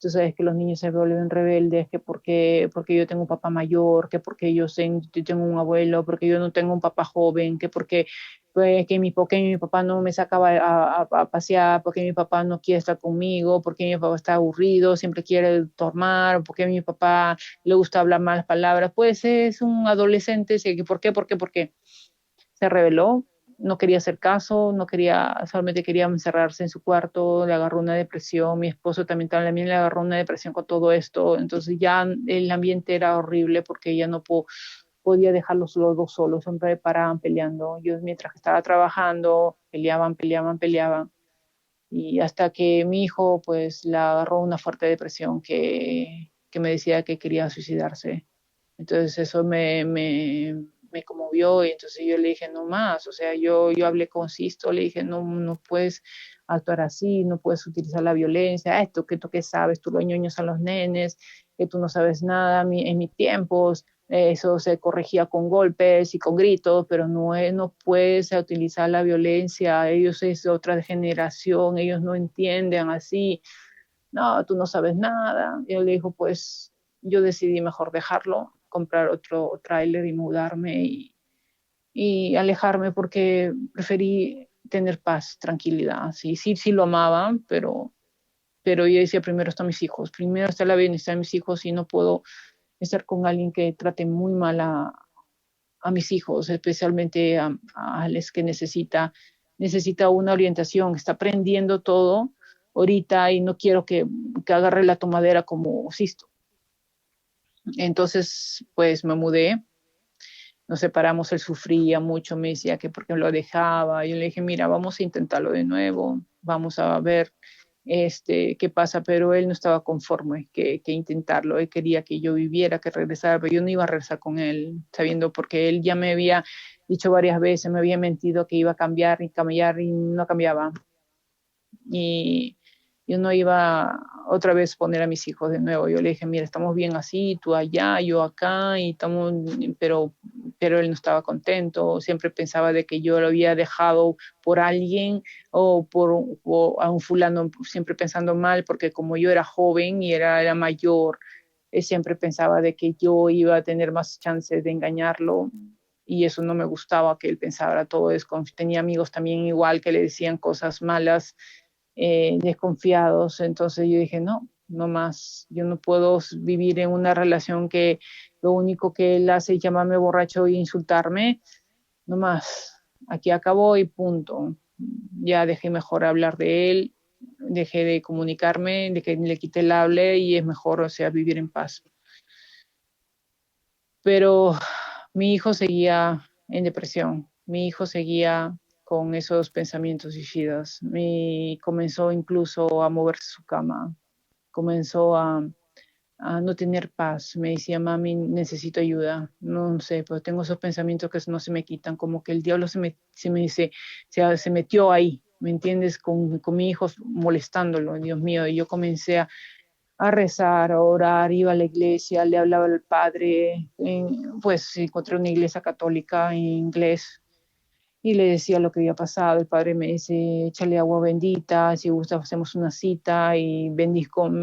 Tú sabes que los niños se vuelven rebeldes, que porque yo tengo un papá mayor, que porque yo tengo un abuelo, porque yo no tengo un papá joven, que porque pues, porque mi papá no me sacaba a pasear, porque mi papá no quiere estar conmigo, porque mi papá está aburrido, siempre quiere tomar, porque mi papá le gusta hablar malas palabras. Pues es un adolescente, sí, ¿por qué? ¿Por qué? ¿Por qué? Se rebeló, no quería hacer caso, no quería, solamente quería encerrarse en su cuarto, le agarró una depresión, mi esposo también le agarró una depresión con todo esto, entonces ya el ambiente era horrible porque ella no podía dejarlos los dos solos, siempre paraban peleando, yo mientras que estaba trabajando, peleaban, peleaban, peleaban, y hasta que mi hijo pues la agarró una fuerte depresión que me decía que quería suicidarse. Entonces eso me conmovió y entonces yo le dije, no más, o sea, yo hablé con Sisto, le dije, no, no puedes actuar así, no puedes utilizar la violencia, esto que tú qué sabes, tú lo ñoños a los nenes, que tú no sabes nada, en mis tiempos eso se corregía con golpes y con gritos, pero no puedes utilizar la violencia, ellos es otra generación, ellos no entienden así, no, tú no sabes nada. Yo le dijo, pues yo decidí mejor dejarlo, comprar otro tráiler y mudarme y alejarme porque preferí tener paz, tranquilidad. Sí, sí, sí lo amaba, pero yo decía, primero están mis hijos, primero está la bienestar de mis hijos y no puedo estar con alguien que trate muy mal a mis hijos, especialmente a Alex que necesita una orientación, está aprendiendo todo ahorita y no quiero que agarre la tomadera como Sisto. Entonces, pues me mudé, nos separamos, él sufría mucho, me decía que porque lo dejaba, yo le dije, mira, vamos a intentarlo de nuevo, vamos a ver qué pasa, pero él no estaba conforme que intentarlo, él quería que yo viviera, que regresara, pero yo no iba a regresar con él, sabiendo porque él ya me había dicho varias veces, me había mentido que iba a cambiar y no cambiaba. Y yo no iba otra vez a poner a mis hijos de nuevo. Yo le dije, mira, estamos bien así, tú allá, yo acá, y estamos, pero él no estaba contento, siempre pensaba de que yo lo había dejado por alguien o a un fulano, siempre pensando mal, porque como yo era joven y era mayor, él siempre pensaba de que yo iba a tener más chances de engañarlo. Y eso no me gustaba que él pensara todo eso. Tenía amigos también igual que le decían cosas malas, desconfiados. Entonces yo dije, no. no más. Yo no puedo vivir en una relación que lo único que él hace es llamarme borracho e insultarme, no más. Aquí acabó y punto. Ya dejé mejor hablar de él, dejé de comunicarme, de que le quité el hable y es mejor, o sea, vivir en paz. Pero mi hijo seguía en depresión, mi hijo seguía con esos pensamientos suicidas, comenzó incluso a moverse su cama, comenzó a no tener paz. Me decía, mami, necesito ayuda. No sé, pero tengo esos pensamientos que no se me quitan, como que el diablo se metió ahí, ¿me entiendes? Con mi hijo molestándolo, Dios mío. Y yo comencé a rezar, a orar, iba a la iglesia, le hablaba al padre, pues encontré una iglesia católica en inglés y le decía lo que había pasado. El padre me dice, échale agua bendita, si gusta hacemos una cita y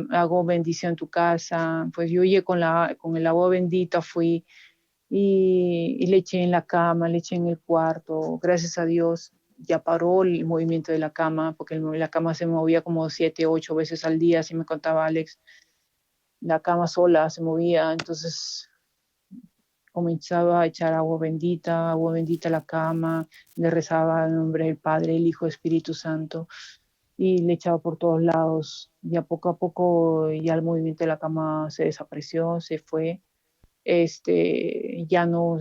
hago bendición en tu casa. Pues yo llegué con el agua bendita, fui y le eché en la cama, le eché en el cuarto. Gracias a Dios ya paró el movimiento de la cama, porque la cama se movía como 7, 8 veces al día, así me contaba Alex. La cama sola se movía, entonces comenzaba a echar agua bendita a la cama, le rezaba en nombre del Padre, el Hijo, Espíritu Santo, y le echaba por todos lados. Y a poco ya el movimiento de la cama se desapareció, se fue. Ya no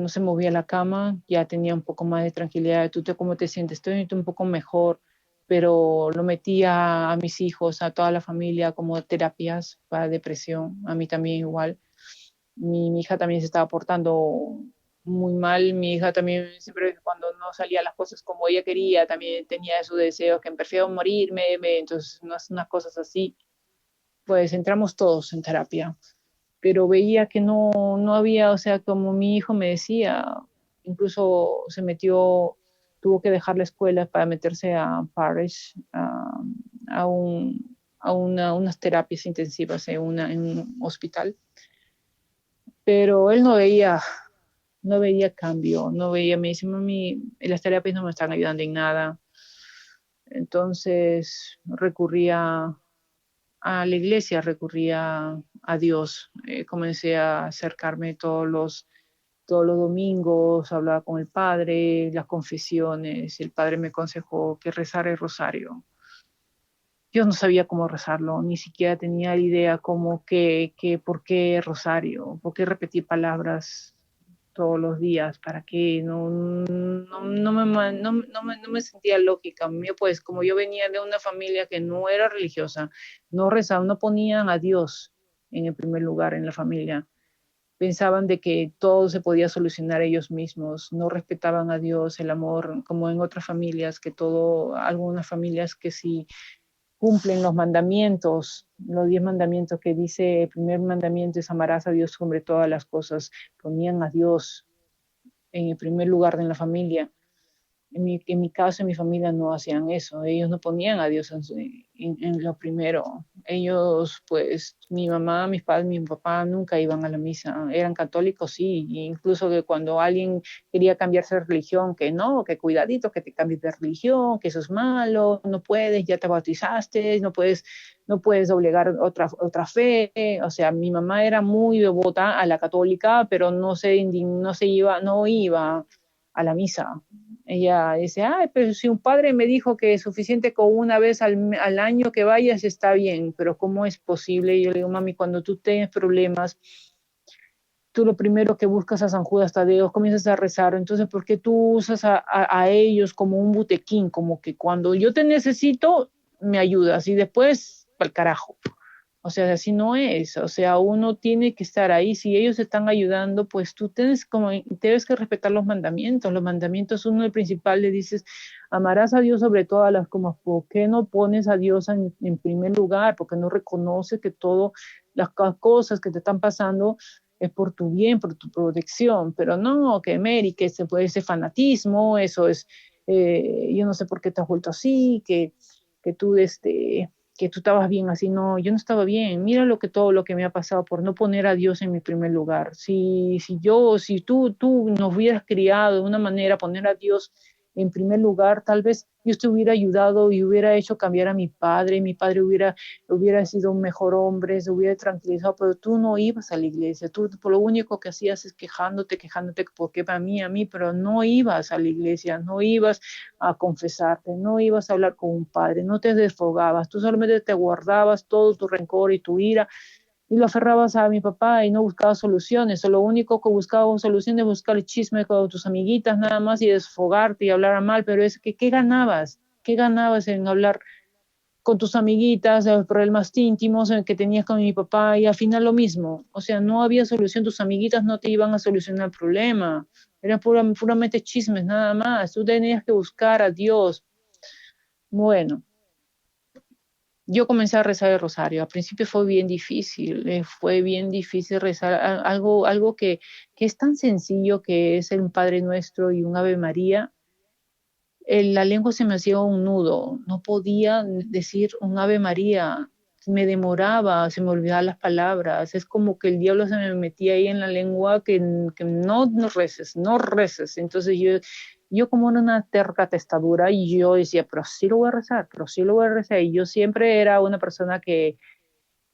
se movía la cama, ya tenía un poco más de tranquilidad. ¿Cómo te sientes? Estoy un poco mejor, pero lo metía a mis hijos, a toda la familia como terapias para depresión, a mí también igual. Mi hija también se estaba portando muy mal. Mi hija también siempre cuando no salía las cosas como ella quería, también tenía esos deseos que prefiero morirme, entonces unas cosas así. Pues entramos todos en terapia, pero veía que no había, o sea, como mi hijo me decía, incluso tuvo que dejar la escuela para meterse a Parish, a, unas terapias intensivas en un hospital, pero él no veía cambio, no veía, me dice, mami, las terapias no me están ayudando en nada. Entonces recurría a la iglesia, recurría a Dios. Comencé a acercarme todos los domingos, hablaba con el padre, las confesiones, el padre me aconsejó que rezara el rosario. Yo no sabía cómo rezarlo, ni siquiera tenía idea por qué rosario, por qué repetir palabras todos los días, para qué, no me sentía lógica. Mío, pues como yo venía de una familia que no era religiosa, no rezaban, no ponían a Dios en el primer lugar en la familia. Pensaban de que todo se podía solucionar ellos mismos, no respetaban a Dios, el amor, como en otras familias, algunas familias que sí cumplen los mandamientos, los 10 mandamientos que dice, el primer mandamiento es amarás a Dios sobre todas las cosas, ponían a Dios en el primer lugar en la familia. En mi caso, en mi familia no hacían eso, ellos no ponían a Dios en lo primero. Ellos, pues, mi mamá, mis padres, mi papá nunca iban a la misa, eran católicos, sí, e incluso que cuando alguien quería cambiarse de religión, que no, que cuidadito, que te cambies de religión, que eso es malo, no puedes, ya te bautizaste, no puedes obligar otra fe. O sea, mi mamá era muy devota a la católica, pero no iba a la misa. Ella dice, ay, pero si un padre me dijo que es suficiente con una vez al año que vayas, está bien, pero ¿cómo es posible? Y yo le digo, mami, cuando tú tienes problemas, tú lo primero que buscas a San Judas Tadeo, comienzas a rezar, entonces, ¿por qué tú usas a ellos como un butequín? Como que cuando yo te necesito, me ayudas y después, para el carajo. O sea, así no es. O sea, uno tiene que estar ahí. Si ellos están ayudando, pues tú debes que respetar los mandamientos. Los mandamientos, uno el principal le dices, amarás a Dios sobre todas las cosas. ¿Por qué no pones a Dios en primer lugar? Porque no reconoces que todas las cosas que te están pasando es por tu bien, por tu protección. Pero no, que Mary, que ese fanatismo, eso es, yo no sé por qué te has vuelto así, que tú, que tú estabas bien así, no, yo no estaba bien, mira todo lo que me ha pasado por no poner a Dios en mi primer lugar. Si tú nos hubieras criado de una manera, poner a Dios en primer lugar, tal vez Dios te hubiera ayudado y hubiera hecho cambiar a mi padre hubiera sido un mejor hombre, se hubiera tranquilizado, pero tú no ibas a la iglesia, tú por lo único que hacías es quejándote, porque a mí, pero no ibas a la iglesia, no ibas a confesarte, no ibas a hablar con un padre, no te desfogabas, tú solamente te guardabas todo tu rencor y tu ira y lo aferrabas a mi papá y no buscabas soluciones, o lo único que buscaba soluciones es buscar el chisme con tus amiguitas nada más y desfogarte y hablar a mal, pero es que ¿qué ganabas? ¿Qué ganabas en hablar con tus amiguitas, de los problemas íntimos que tenías con mi papá y al final lo mismo? O sea, no había solución, tus amiguitas no te iban a solucionar el problema, eran puramente chismes nada más, tú tenías que buscar a Dios. Bueno, yo comencé a rezar el rosario. Al principio fue bien difícil rezar algo que es tan sencillo que es un Padre Nuestro y un Ave María. La lengua se me hacía un nudo, no podía decir un Ave María, me demoraba, se me olvidaban las palabras, es como que el diablo se me metía ahí en la lengua que no, no reces, no reces. Entonces yo como era una terca testadura y yo decía, pero sí lo voy a rezar, pero sí lo voy a rezar. Y yo siempre era una persona que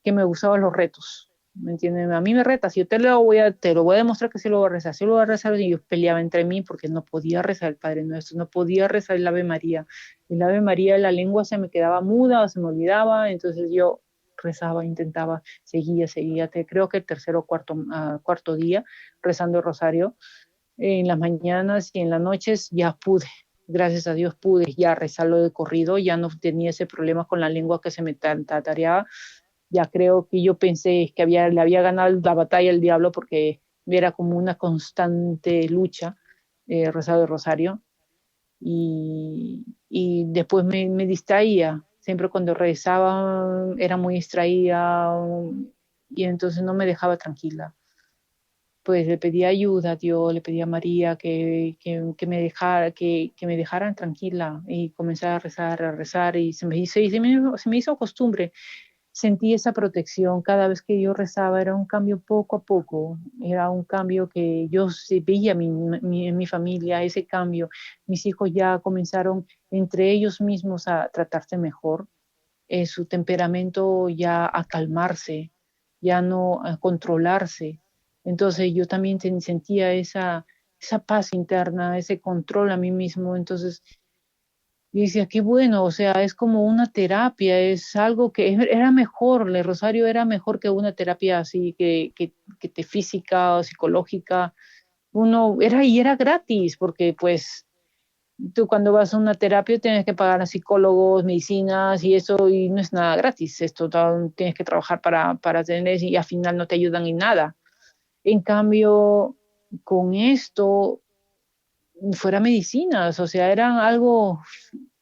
me gustaban los retos. ¿Me entiendes? A mí me retas, yo te lo voy a demostrar que sí lo voy a rezar, sí lo voy a rezar, y yo peleaba entre mí porque no podía rezar el Padre Nuestro, no podía rezar el Ave María. El Ave María, la lengua se me quedaba muda o se me olvidaba, entonces yo rezaba, intentaba, creo que el tercer o cuarto día rezando el rosario, en las mañanas y en las noches ya pude, gracias a Dios pude ya rezarlo de corrido, ya no tenía ese problema con la lengua que se me tatareaba. Ya creo que yo pensé que le había ganado la batalla al diablo porque era como una constante lucha, rezado de rosario, y después me distraía, siempre cuando rezaba era muy distraída y entonces no me dejaba tranquila. Pues le pedía ayuda a Dios, le pedía a María que me dejaran tranquila y comenzar a rezar y se me hizo costumbre. Sentí esa protección cada vez que yo rezaba, era un cambio poco a poco, era un cambio que yo veía en mi familia, ese cambio. Mis hijos ya comenzaron entre ellos mismos a tratarse mejor, su temperamento ya a calmarse, ya no a controlarse. Entonces yo también sentía esa paz interna, ese control a mí mismo. Entonces y decía, qué bueno, o sea, es como una terapia, es algo que era mejor, el rosario era mejor que una terapia así que te física o psicológica. Y era gratis, porque pues tú cuando vas a una terapia tienes que pagar a psicólogos, medicinas y eso, y no es nada gratis, tienes que trabajar para tener y al final no te ayudan en nada. En cambio, con esto fuera medicinas, o sea, eran algo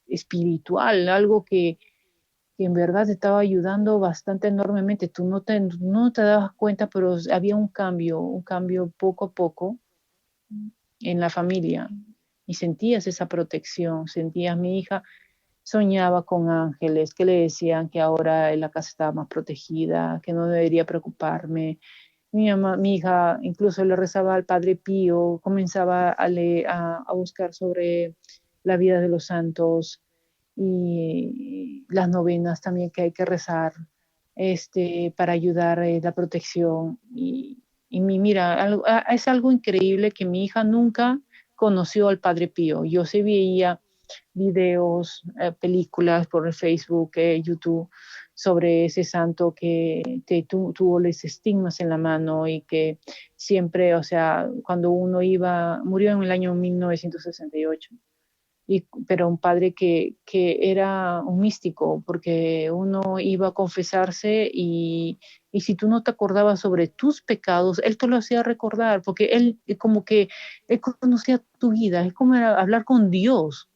espiritual, algo que en verdad te estaba ayudando bastante enormemente. Tú no te dabas cuenta, pero había un cambio poco a poco en la familia y sentías esa protección, sentías mi hija soñaba con ángeles que le decían que ahora la casa estaba más protegida, que no debería preocuparme. Mi hija incluso le rezaba al Padre Pío, comenzaba a buscar sobre la vida de los santos y las novenas también que hay que rezar para ayudar la protección. Mira, es algo increíble que mi hija nunca conoció al Padre Pío. Yo se veía videos, películas por Facebook, YouTube, sobre ese santo que tuvo los estigmas en la mano y que siempre, o sea, cuando uno murió en el año 1968. Pero un padre que era un místico, porque uno iba a confesarse y si tú no te acordabas sobre tus pecados, él te lo hacía recordar, porque él como que él conocía tu vida, es como era hablar con Dios.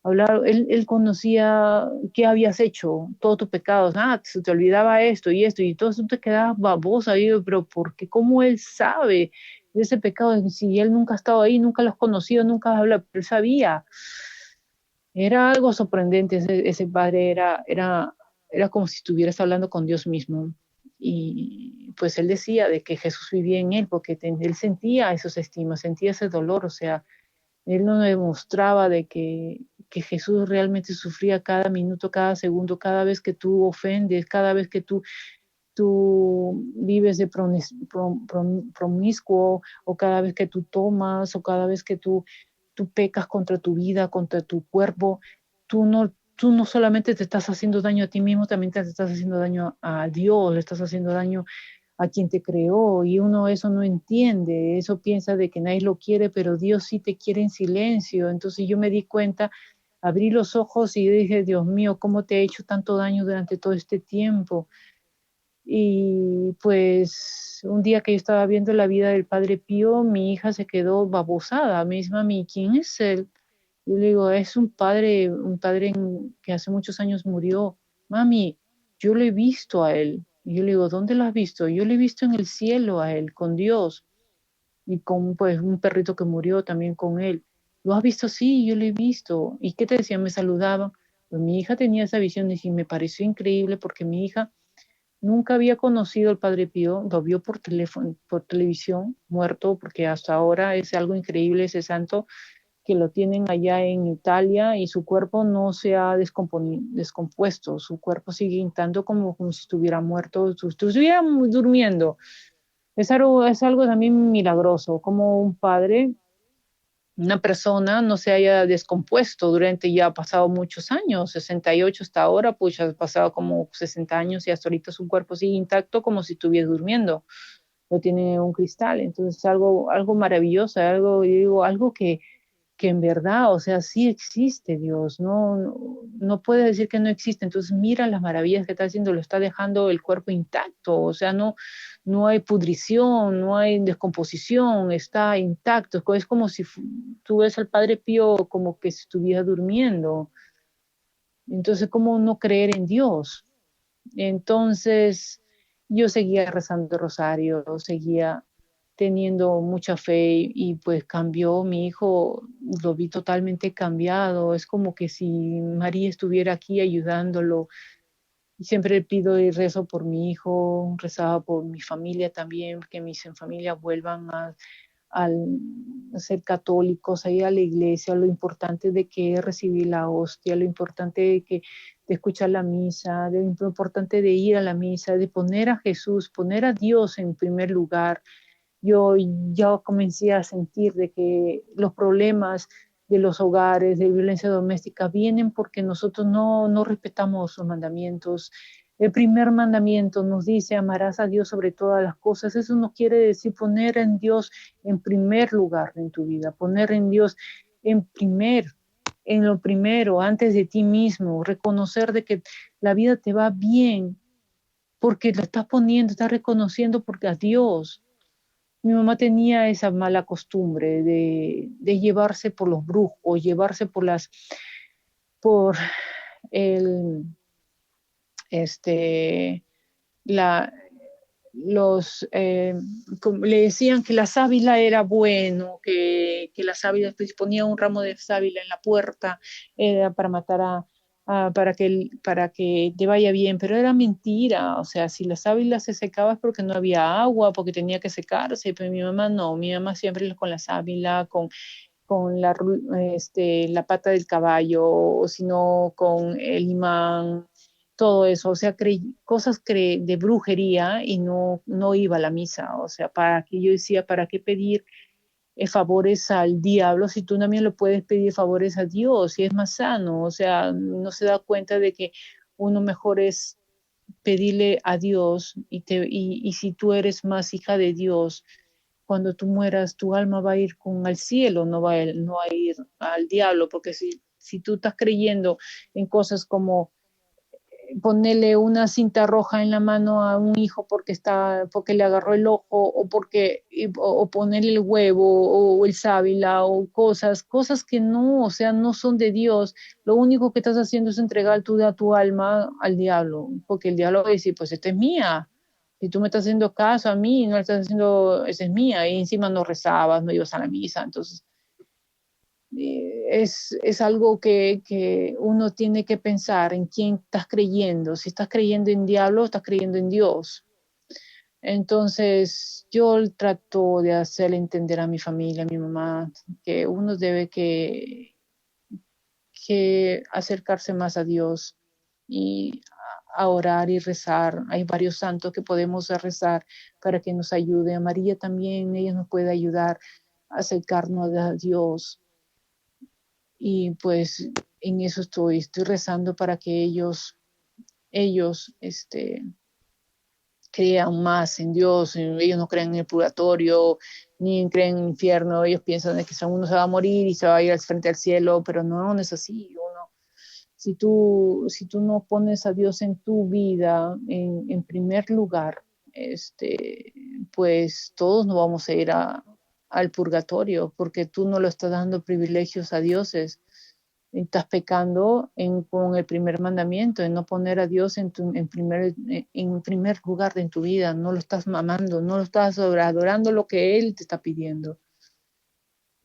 Él conocía qué habías hecho, todos tus pecados, se te olvidaba esto, y todo eso te quedaba babosa, ahí, pero porque cómo él sabe de ese pecado, si él nunca ha estado ahí, nunca lo has conocido, nunca has hablado, él sabía. Era algo sorprendente, ese padre era como si estuvieras hablando con Dios mismo. Y pues él decía de que Jesús vivía en él, porque él sentía esos estigmas, sentía ese dolor, o sea, Él nos demostraba que Jesús realmente sufría cada minuto, cada segundo, cada vez que tú ofendes, cada vez que tú vives de promiscuo, o cada vez que tú tomas, o cada vez que tú pecas contra tu vida, contra tu cuerpo, tú no solamente te estás haciendo daño a ti mismo, también te estás haciendo daño a Dios, le estás haciendo daño a quien te creó, y uno eso no entiende, eso piensa de que nadie lo quiere, pero Dios sí te quiere en silencio. Entonces yo me di cuenta, abrí los ojos y dije, Dios mío, ¿cómo te he hecho tanto daño durante todo este tiempo? Y pues un día que yo estaba viendo la vida del Padre Pío, mi hija se quedó babosada. Me dice, mami, ¿quién es él? Yo le digo, es un padre que hace muchos años murió. Mami, yo lo he visto a él. Y yo le digo, ¿dónde lo has visto? Yo lo he visto en el cielo a él, con Dios, y con pues un perrito que murió también con él. ¿Lo has visto? Sí, yo lo he visto. ¿Y qué te decían? Me saludaban. Pues mi hija tenía esa visión y sí, me pareció increíble porque mi hija nunca había conocido al Padre Pío, lo vio por teléfono, por televisión, muerto, porque hasta ahora es algo increíble ese santo, que lo tienen allá en Italia y su cuerpo no se ha descompuesto, su cuerpo sigue intacto como si estuviera muerto, si estuviera durmiendo. Es algo también milagroso, como un padre, una persona no se haya descompuesto durante ya ha pasado muchos años, 68 hasta ahora, pues ya ha pasado como 60 años y hasta ahorita su cuerpo sigue intacto como si estuviera durmiendo, lo tiene un cristal. Entonces es algo maravilloso, algo, yo digo, algo que en verdad, o sea, sí existe Dios, no puede decir que no existe. Entonces mira las maravillas que está haciendo, lo está dejando el cuerpo intacto, o sea, no hay pudrición, no hay descomposición, está intacto. Es como si tú ves al Padre Pío como que estuviera durmiendo. Entonces, ¿cómo no creer en Dios? Entonces, yo seguía rezando el rosario, seguía teniendo mucha fe pues cambió mi hijo, lo vi totalmente cambiado. Es como que si María estuviera aquí ayudándolo. Y siempre pido y rezo por mi hijo, rezaba por mi familia también, que mis en familia vuelvan al- a ser católicos, a ir a la iglesia, lo importante de que es recibir la hostia, lo importante de escuchar la misa, lo importante de ir a la misa, de poner a Jesús, poner a Dios en primer lugar. Yo ya comencé a sentir de que los problemas de los hogares, de violencia doméstica, vienen porque nosotros no respetamos los mandamientos. El primer mandamiento nos dice, amarás a Dios sobre todas las cosas. Eso no quiere decir poner en Dios en primer lugar en tu vida, poner en Dios en en lo primero, antes de ti mismo, reconocer de que la vida te va bien porque lo estás poniendo, estás reconociendo porque a Dios. Mi mamá tenía esa mala costumbre de llevarse por los brujos, llevarse por el, este, la, le decían que la sábila era bueno, que la sábila, pues, ponía un ramo de sábila en la puerta, era para matar para que te vaya bien, pero era mentira. O sea, si la sábila se secaba es porque no había agua, porque tenía que secarse, pero mi mamá no, mi mamá siempre con la sábila, con la pata del caballo, o sino con el imán, todo eso, o sea, de brujería, y no iba a la misa. O sea, para que yo decía, ¿para qué pedir favores al diablo si tú también lo puedes pedir favores a Dios y es más sano? O sea, no se da cuenta de que uno mejor es pedirle a Dios, y si tú eres más hija de Dios, cuando tú mueras, tu alma va a ir al cielo, no va a ir al diablo, porque si tú estás creyendo en cosas como ponerle una cinta roja en la mano a un hijo porque le agarró el ojo, o ponerle el huevo o el sábila, o cosas que no, o sea, no son de Dios. Lo único que estás haciendo es entregar tu alma al diablo, porque el diablo va a decir, pues esta es mía. Si tú me estás haciendo caso a mí, no le estás haciendo, esa es mía, y encima no rezabas, no ibas a la misa. Entonces es algo que uno tiene que pensar en quién estás creyendo, si estás creyendo en diablo o estás creyendo en Dios. Entonces, yo trato de hacerle entender a mi familia, a mi mamá, que uno debe que acercarse más a Dios y a orar y rezar. Hay varios santos que podemos rezar para que nos ayude. A María también, ella nos puede ayudar a acercarnos a Dios. Y pues en eso estoy rezando para que ellos crean más en Dios. Ellos no creen en el purgatorio, ni creen en el infierno. Ellos piensan de que uno se va a morir y se va a ir al frente al cielo, pero no, no es así. Si tú no pones a Dios en tu vida en primer lugar, pues todos nos vamos a ir al purgatorio, porque tú no lo estás dando privilegios a dioses. Estás pecando con el primer mandamiento, en no poner a Dios en primer lugar en tu vida. No lo estás amando, no lo estás adorando lo que Él te está pidiendo.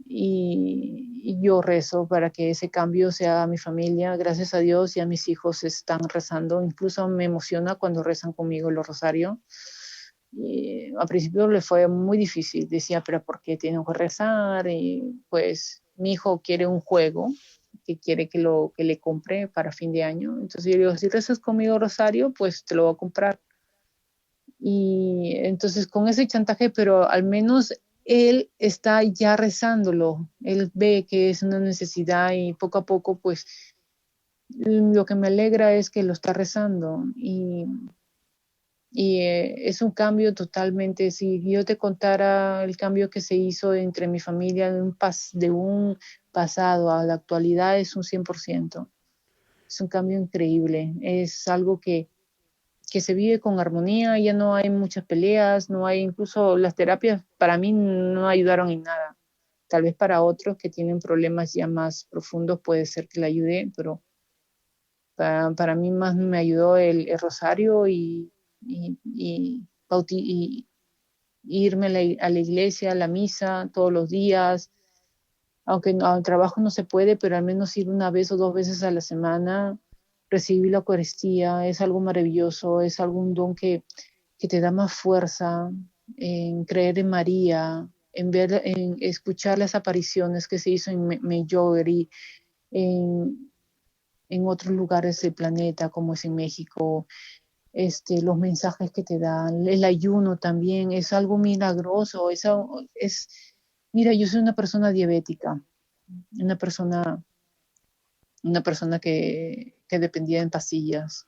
Y yo rezo para que ese cambio sea a mi familia. Gracias a Dios y a mis hijos están rezando. Incluso me emociona cuando rezan conmigo los rosarios. Y al principio le fue muy difícil. Decía, pero ¿por qué tienen que rezar? Y pues mi hijo quiere un juego que quiere que le compre para fin de año. Entonces yo le digo, si rezas conmigo rosario, pues te lo voy a comprar. Y entonces con ese chantaje, pero al menos él está ya rezándolo, él ve que es una necesidad y poco a poco, pues lo que me alegra es que lo está rezando y es un cambio totalmente, si yo te contara el cambio que se hizo entre mi familia de un pasado a la actualidad es un 100%, es un cambio increíble, es algo que se vive con armonía, ya no hay muchas peleas, no hay, incluso las terapias para mí no ayudaron en nada. Tal vez para otros que tienen problemas ya más profundos puede ser que le ayude, pero para mí más me ayudó el rosario y irme a la iglesia, a la misa todos los días, aunque al trabajo no se puede, pero al menos ir una vez o dos veces a la semana, recibir la Eucaristía, es algo maravilloso, es algún don que te da más fuerza en creer en María, en escuchar las apariciones que se hizo en Medjugorje, en, en otros lugares del planeta, como es en México, los mensajes que te dan, el ayuno también, es algo milagroso, mira, yo soy una persona diabética, una persona, una persona que dependía en pastillas,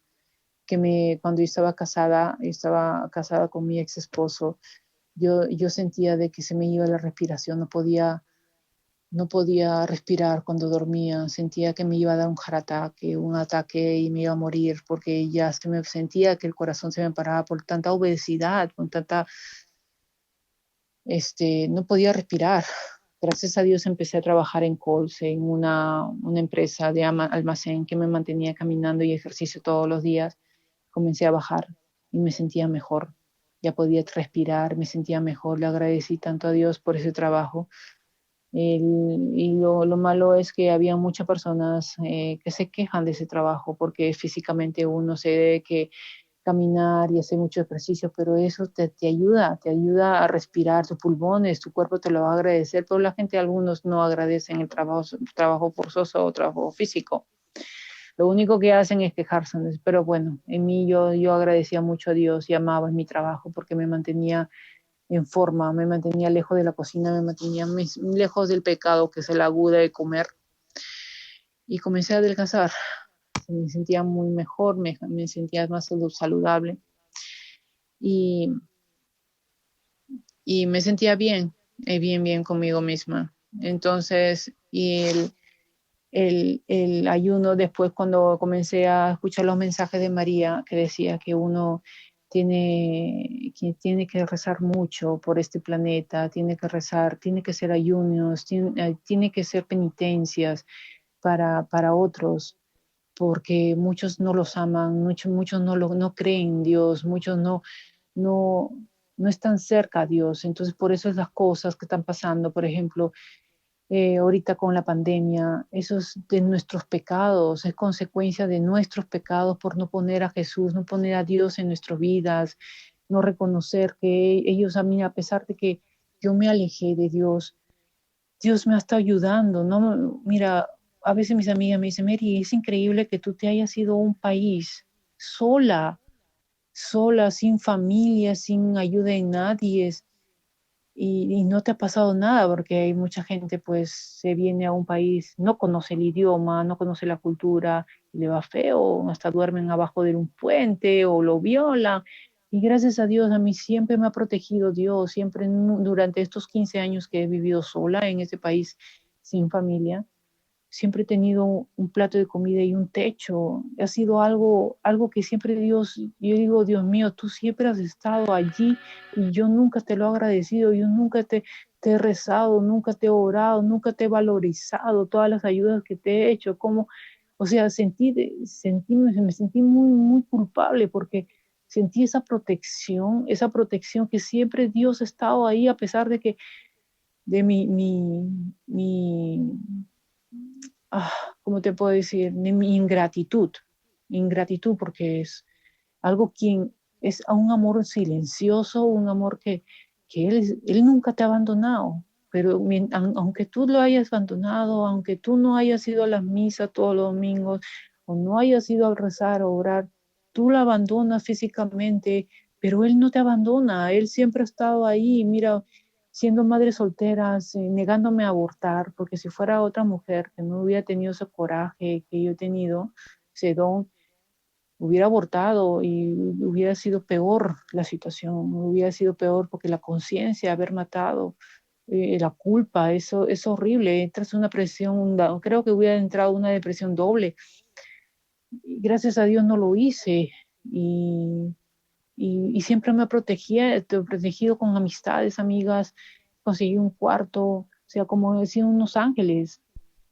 cuando yo estaba casada con mi ex esposo, yo sentía de que se me iba la respiración, no podía respirar cuando dormía, sentía que me iba a dar un ataque y me iba a morir porque ya se me sentía que el corazón se me paraba por tanta obesidad, no podía respirar. Gracias a Dios empecé a trabajar en Coles, en una empresa de almacén que me mantenía caminando y ejercicio todos los días. Comencé a bajar y me sentía mejor. Ya podía respirar, me sentía mejor. Le agradecí tanto a Dios por ese trabajo. Y lo malo es que había muchas personas que se quejan de ese trabajo porque físicamente uno se debe que caminar y hacer mucho ejercicio, pero eso te ayuda a respirar tus pulmones, tu cuerpo te lo va a agradecer, pero la gente, algunos no agradecen el trabajo forzoso o trabajo físico. Lo único que hacen es quejarse, pero bueno, en mí yo agradecía mucho a Dios y amaba mi trabajo porque me mantenía en forma, me mantenía lejos de la cocina, me mantenía lejos del pecado que es el aguda de comer y comencé a adelgazar. Me sentía muy mejor, me sentía más saludable y, y me sentía bien, bien conmigo misma. Entonces, y el ayuno después cuando comencé a escuchar los mensajes de María que decía que uno tiene que rezar mucho por este planeta, tiene que rezar, tiene que hacer ayunos, tiene que hacer penitencias para otros, porque muchos no los aman, muchos no creen en Dios, muchos no, no están cerca a Dios. Entonces, por eso es las cosas que están pasando, por ejemplo, ahorita con la pandemia, eso es de nuestros pecados, es consecuencia de nuestros pecados por no poner a Jesús, no poner a Dios en nuestras vidas. no reconocer que ellos a mí, a pesar de que yo me alejé de Dios, Dios me está ayudando, ¿no? Mira, a veces mis amigas me dicen, Mary, es increíble que tú te hayas ido a un país sola, sola, sin familia, sin ayuda de nadie, y no te ha pasado nada, porque hay mucha gente pues se viene a un país, no conoce el idioma, no conoce la cultura, y le va feo, hasta duermen abajo de un puente o lo violan. Y gracias a Dios, a mí siempre me ha protegido Dios, siempre durante estos 15 años que he vivido sola en ese país sin familia, siempre he tenido un plato de comida y un techo. Ha sido algo que siempre Dios, yo digo, Dios mío, tú siempre has estado allí y yo nunca te lo he agradecido, yo nunca te he rezado, nunca te he orado, nunca te he valorizado todas las ayudas que te he hecho. Como, o sea, me sentí muy, muy culpable porque sentí esa protección que siempre Dios ha estado ahí a pesar de que de mi ah, ¿cómo te puedo decir? De mi ingratitud, porque es algo quien es a un amor silencioso, un amor que él nunca te ha abandonado, pero aunque tú lo hayas abandonado, aunque tú no hayas ido a las misas todos los domingos, o no hayas ido a rezar o orar, tú lo abandonas físicamente, pero él no te abandona, él siempre ha estado ahí, mira, siendo madre soltera, negándome a abortar, porque si fuera otra mujer que no hubiera tenido ese coraje que yo he tenido, ese don, hubiera abortado y hubiera sido peor la situación, hubiera sido peor porque la conciencia de haber matado, la culpa, eso es horrible, entras en una presión, creo que hubiera entrado en una depresión doble. Y gracias a Dios no lo hice y, y siempre me protegido con amistades, amigas, conseguí un cuarto, o sea, como decían unos ángeles,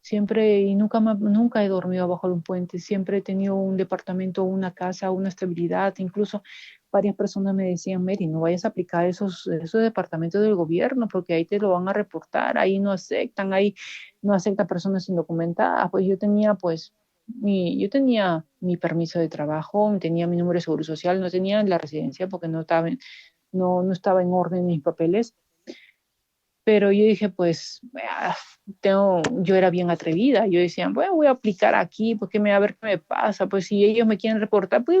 siempre y nunca he dormido abajo de un puente, siempre he tenido un departamento, una casa, una estabilidad, incluso varias personas me decían, Mary, no vayas a aplicar esos departamentos del gobierno porque ahí te lo van a reportar, ahí no aceptan personas indocumentadas, pues yo tenía mi permiso de trabajo, tenía mi número de seguro social, no tenía la residencia porque no estaba en orden mis papeles, pero yo dije, pues, yo era bien atrevida. Yo decía, bueno, voy a aplicar aquí, porque a ver qué me pasa. Pues si ellos me quieren reportar, pues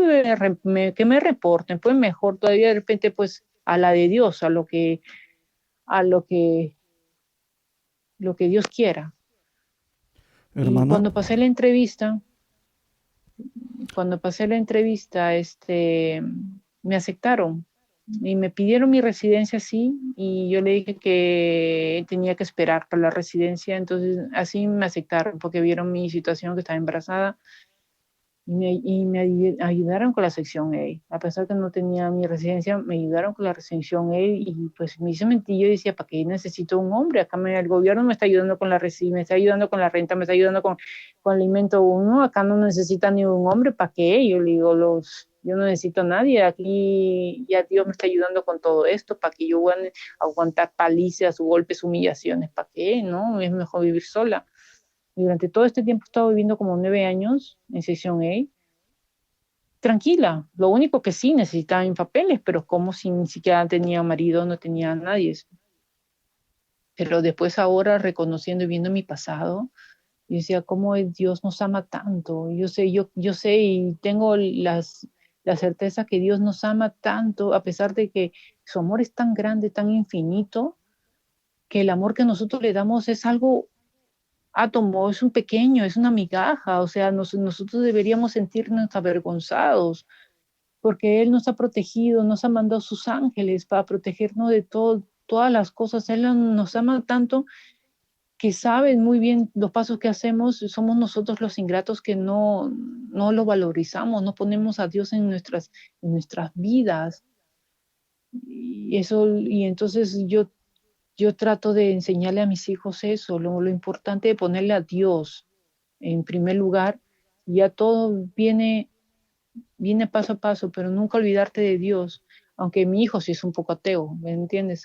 que me reporten, pues mejor todavía de repente, pues a la de Dios, a lo que Dios quiera. Y Hermana. cuando pasé la entrevista, me aceptaron y me pidieron mi residencia, sí, y yo le dije que tenía que esperar para la residencia, entonces así me aceptaron porque vieron mi situación, que estaba embarazada, y me ayudaron con la sección A. A pesar que no tenía mi residencia, me ayudaron con la sección A y pues me hizo mentir. Yo decía, ¿para qué necesito un hombre? El gobierno me está ayudando con la residencia, me está ayudando con la renta, me está ayudando con alimento uno. Acá no necesita ni un hombre, ¿para qué? Yo le digo, yo no necesito a nadie. Aquí ya Dios me está ayudando con todo esto. ¿Para que yo voy a aguantar palizas, golpes, humillaciones? ¿Para qué? No, es mejor vivir sola. Y durante todo este tiempo he estado viviendo como 9 años en sección A, tranquila. Lo único que sí necesitaba mis papeles, pero como si ni siquiera tenía marido, no tenía a nadie. Pero después ahora reconociendo y viendo mi pasado, yo decía, ¿cómo Dios nos ama tanto? Yo sé y tengo la certeza que Dios nos ama tanto, a pesar de que su amor es tan grande, tan infinito, que el amor que nosotros le damos es algo átomo, es un pequeño, es una migaja, o sea, nosotros deberíamos sentirnos avergonzados porque Él nos ha protegido, nos ha mandado sus ángeles para protegernos de todas las cosas. Él nos ama tanto que sabe muy bien los pasos que hacemos, somos nosotros los ingratos que no lo valorizamos, no ponemos a Dios en nuestras vidas. Y entonces yo trato de enseñarle a mis hijos eso, lo importante de ponerle a Dios en primer lugar, y ya todo viene paso a paso, pero nunca olvidarte de Dios, aunque mi hijo sí es un poco ateo, ¿me entiendes?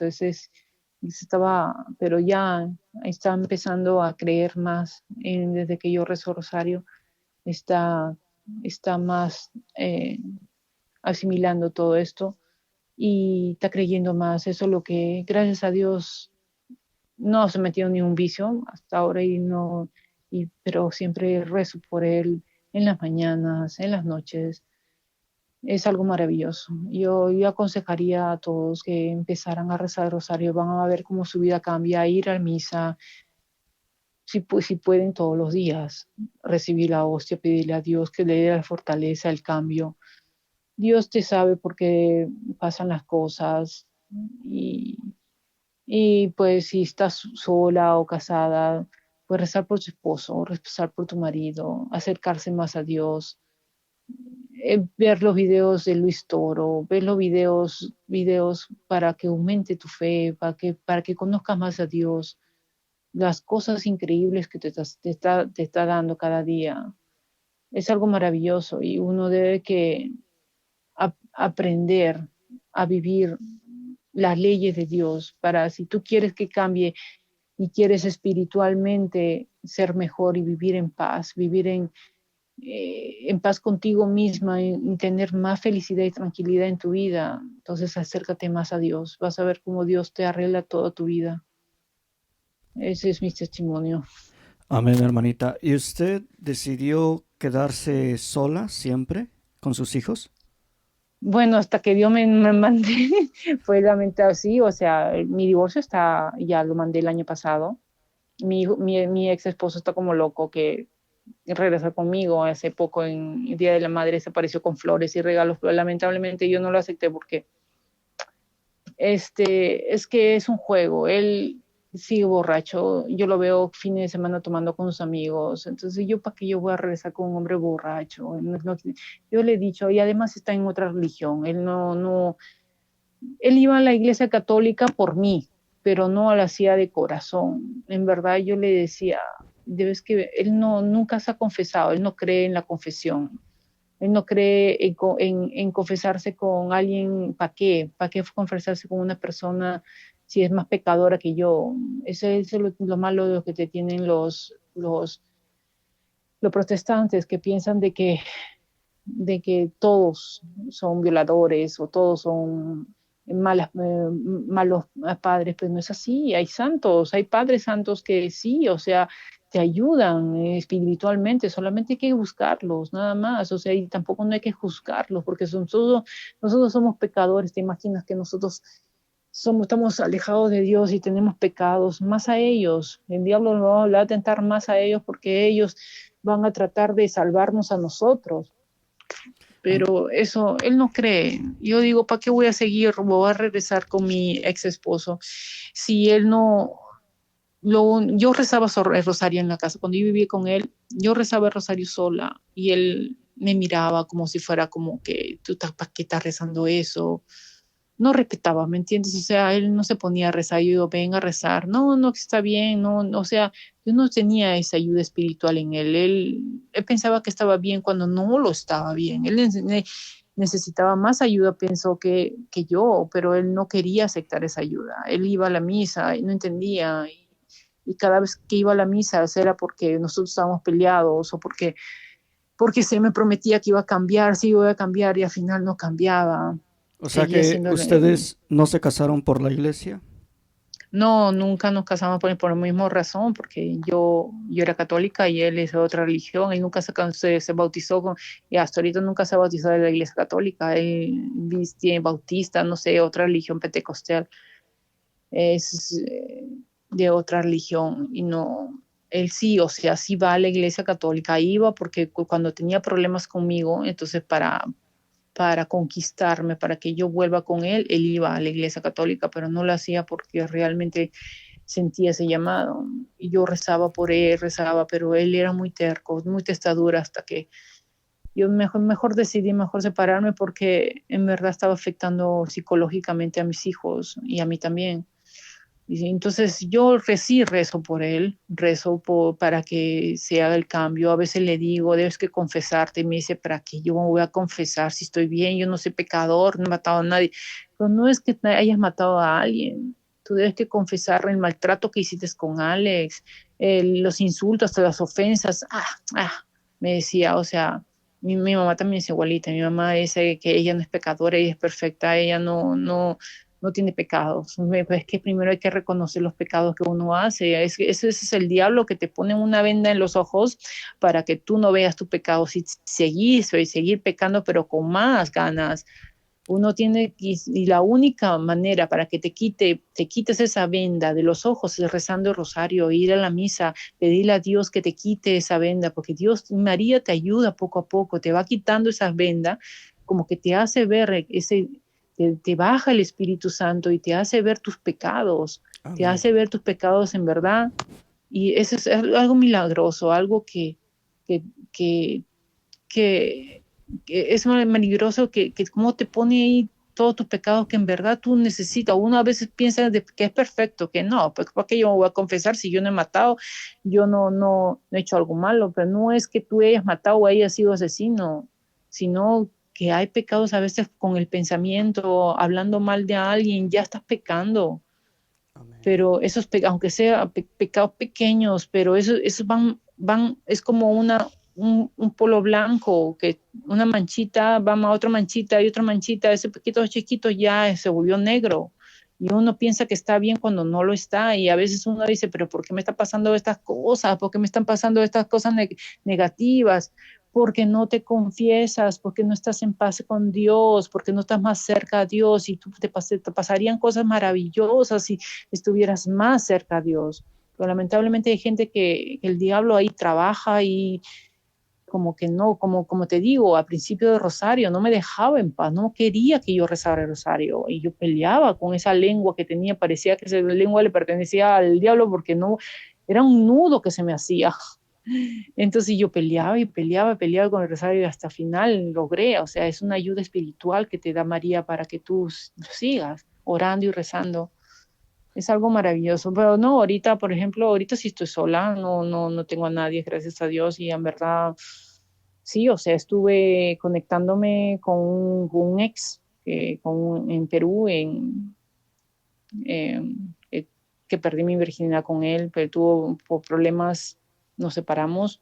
Pero ya está empezando a creer más desde que yo rezo rosario, está, está más asimilando todo esto y está creyendo más. Eso es lo que, gracias a Dios, no se metió en ningún vicio hasta ahora y no, pero siempre rezo por él en las mañanas, en las noches. Es algo maravilloso. Yo aconsejaría a todos que empezaran a rezar el rosario, van a ver cómo su vida cambia, ir a misa, si pueden todos los días, recibir la hostia, pedirle a Dios que le dé la fortaleza, el cambio. Dios te sabe por qué pasan las cosas y, y pues si estás sola o casada, pues rezar por tu esposo, rezar por tu marido, acercarse más a Dios, ver los videos de Luis Toro, ver los videos para que aumente tu fe, para que conozcas más a Dios, las cosas increíbles que te está dando cada día. Es algo maravilloso y uno debe que aprender a vivir las leyes de Dios para si tú quieres que cambie y quieres espiritualmente ser mejor y vivir en paz, vivir en paz contigo misma, en tener más felicidad y tranquilidad en tu vida. Entonces acércate más a Dios, vas a ver cómo Dios te arregla toda tu vida. Ese es mi testimonio. Amén, hermanita. ¿Y usted decidió quedarse sola siempre con sus hijos? Bueno, hasta que Dios me mandé, fue lamentable, sí, o sea, mi divorcio ya lo mandé el año pasado. Mi ex esposo está como loco que regresa conmigo. Hace poco, en el Día de la Madre, se apareció con flores y regalos, pero lamentablemente yo no lo acepté porque es que es un juego. Él sigue borracho, yo lo veo fines de semana tomando con sus amigos, entonces yo para qué yo voy a regresar con un hombre borracho. Yo le he dicho, y además está en otra religión, él iba a la iglesia católica por mí, pero no la hacía de corazón. En verdad yo le decía, debes que él no nunca se ha confesado, él no cree en la confesión. Él no cree en confesarse con alguien. ¿Para qué? ¿Para qué confesarse con una persona si es más pecadora que yo? Ese es lo malo de lo que te tienen los protestantes, que piensan de que todos son violadores o todos son malos padres. Pues no es así. Hay santos, hay padres santos que sí, o sea, te ayudan espiritualmente, solamente hay que buscarlos, nada más. O sea, y tampoco no hay que juzgarlos, porque nosotros somos pecadores. Te imaginas que nosotros estamos alejados de Dios y tenemos pecados, más a ellos. El diablo nos va a tentar más a ellos porque ellos van a tratar de salvarnos a nosotros, Am- pero eso, él no cree. Yo digo, ¿para qué voy a seguir? Voy a regresar con mi ex esposo. Si él no, yo rezaba el rosario en la casa. Cuando yo vivía con él, yo rezaba el rosario sola y él me miraba como si fuera como que ¿para qué estás rezando eso? No respetaba, ¿me entiendes? O sea, él no se ponía a rezar, yo digo, ven a rezar, no, no, está bien, no, no, o sea, yo no tenía esa ayuda espiritual en él. Él pensaba que estaba bien cuando no lo estaba bien, él necesitaba más ayuda, pensó que yo, pero él no quería aceptar esa ayuda. Él iba a la misa y no entendía, y cada vez que iba a la misa era porque nosotros estábamos peleados o porque se me prometía que iba a cambiar, sí iba a cambiar y al final no cambiaba, O sea seguía que siendo ustedes no se casaron por la iglesia. no, nunca nos casamos por la misma razón, porque yo era católica y él es de otra religión. Él nunca se bautizó y hasta ahorita nunca se ha bautizado en la iglesia católica. Él tiene bautista, no sé, otra religión pentecostal. Es de otra religión y no, él sí, o sea, sí va a la iglesia católica, iba porque cuando tenía problemas conmigo, entonces para conquistarme, para que yo vuelva con él, él iba a la iglesia católica, pero no lo hacía porque realmente sentía ese llamado. Y yo rezaba por él, rezaba, pero él era muy terco, muy testadura, hasta que yo mejor decidí mejor separarme porque en verdad estaba afectando psicológicamente a mis hijos y a mí también. Y entonces yo sí rezo por él, para que se haga el cambio. A veces le digo, debes que confesarte. Y me dice, ¿para qué yo me voy a confesar si estoy bien? Yo no soy pecador, no he matado a nadie. Pero no es que hayas matado a alguien. Tú debes que confesar el maltrato que hiciste con Alex, los insultos, hasta las ofensas. Me decía, o sea, Mi mamá también es igualita. Mi mamá dice que ella no es pecadora, ella es perfecta, ella no tiene pecados. Pues es que primero hay que reconocer los pecados que uno hace. Ese es el diablo que te pone una venda en los ojos para que tú no veas tu pecado. Si seguís y seguir pecando, pero con más ganas. Uno tiene, y la única manera para que te quites esa venda de los ojos es rezando el rosario, ir a la misa, pedirle a Dios que te quite esa venda, porque Dios, María te ayuda poco a poco, te va quitando esas vendas, como que te hace ver te baja el Espíritu Santo y te hace ver tus pecados, te Amén. hace ver tus pecados en verdad. Y eso es algo milagroso, algo que, que que es maravilloso que cómo te pone ahí todos tus pecados que en verdad tú necesitas. Uno a veces piensa que es perfecto, que no, pues ¿para qué yo me voy a confesar si yo no he matado, yo no he hecho algo malo? Pero no es que tú hayas matado o hayas sido asesino, sino que hay pecados a veces con el pensamiento, hablando mal de alguien, ya estás pecando. Amén. Pero esos pecados, aunque sean pecados pequeños, pero esos es como un polo blanco, que una manchita va a otra manchita y otra manchita, ese poquito chiquito ya se volvió negro. Y uno piensa que está bien cuando no lo está. Y a veces uno dice, pero ¿por qué me están pasando estas cosas? ¿Por qué me están pasando estas cosas negativas? Porque no te confiesas, porque no estás en paz con Dios, porque no estás más cerca a Dios y te pasarían cosas maravillosas si estuvieras más cerca a Dios. Pero lamentablemente hay gente que el diablo ahí trabaja y como que no, como te digo, al principio de Rosario no me dejaba en paz, no quería que yo rezara el Rosario y yo peleaba con esa lengua que tenía, parecía que esa lengua le pertenecía al diablo porque no, era un nudo que se me hacía. Entonces yo peleaba y peleaba, peleaba con el rosario y hasta final logré, o sea, es una ayuda espiritual que te da María para que tú sigas orando y rezando. Es algo maravilloso, pero no, ahorita, por ejemplo, ahorita sí estoy sola, no tengo a nadie, gracias a Dios, y en verdad, sí, o sea, estuve conectándome con un ex en Perú, eh, eh, que perdí mi virginidad con él, pero tuvo por problemas, nos separamos,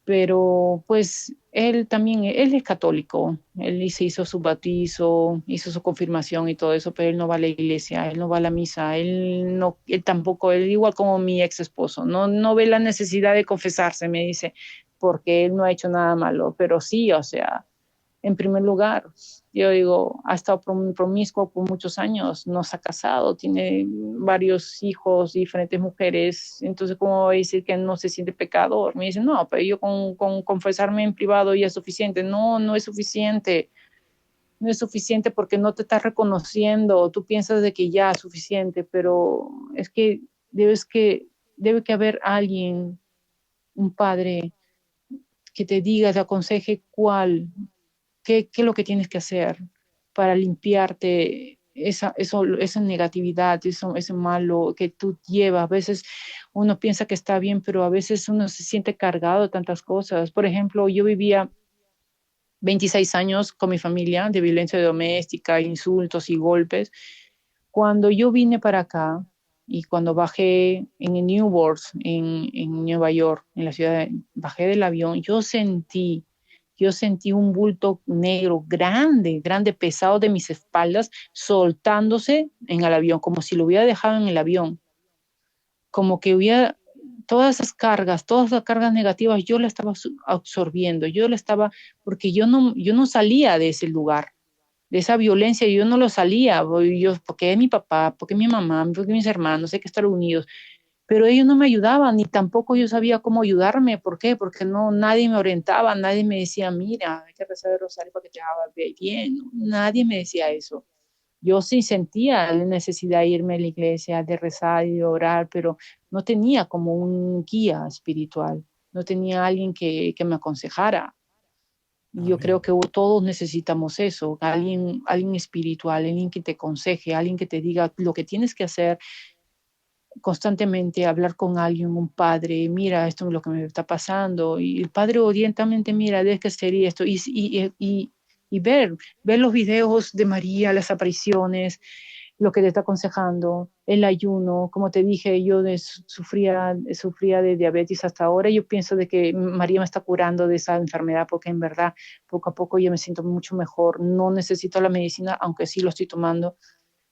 pero pues él también, él es católico, él se hizo su bautizo, hizo su confirmación y todo eso, pero él no va a la iglesia, él no va a la misa, él no, él tampoco, él igual como mi ex esposo, no ve la necesidad de confesarse, me dice, porque él no ha hecho nada malo, pero sí, o sea, en primer lugar. Yo digo, ha estado promiscuo por muchos años, no se ha casado, tiene varios hijos, diferentes mujeres, entonces, ¿cómo va a decir que no se siente pecador? Me dicen, no, pero yo con confesarme en privado ya es suficiente. No es suficiente, no es suficiente porque no te estás reconociendo, tú piensas de que ya es suficiente, pero es que debe que haber alguien, un padre, que te diga, te aconseje qué es lo que tienes que hacer para limpiarte esa negatividad, ese malo que tú llevas. A veces uno piensa que está bien, pero a veces uno se siente cargado de tantas cosas. Por ejemplo, yo vivía 26 años con mi familia de violencia doméstica, insultos y golpes. Cuando yo vine para acá y cuando bajé en Newport, en Nueva York, en la ciudad, bajé del avión, yo sentí un bulto negro grande, grande, pesado de mis espaldas, soltándose en el avión, como si lo hubiera dejado en el avión, como que hubiera todas las cargas negativas, yo la estaba absorbiendo, porque yo no salía de ese lugar, de esa violencia, yo no lo salía, porque mi papá, porque mi mamá, porque mis hermanos, hay que estar unidos, pero ellos no me ayudaban, ni tampoco yo sabía cómo ayudarme. ¿Por qué? Porque nadie me orientaba, nadie me decía, mira, hay que rezar el rosario para que te haga bien. Nadie me decía eso. Yo sí sentía la necesidad de irme a la iglesia, de rezar y de orar, pero no tenía como un guía espiritual, no tenía alguien que me aconsejara. Y yo Amén. creo que todos necesitamos eso, alguien espiritual, alguien que te aconseje, alguien que te diga lo que tienes que hacer constantemente, hablar con alguien, un padre, mira, esto es lo que me está pasando, y el padre orientamente, mira, debes que hacer esto, y ver los videos de María, las apariciones, lo que te está aconsejando, el ayuno. Como te dije, yo sufría de diabetes hasta ahora. Yo pienso de que María me está curando de esa enfermedad porque en verdad poco a poco yo me siento mucho mejor. No necesito la medicina, aunque sí lo estoy tomando,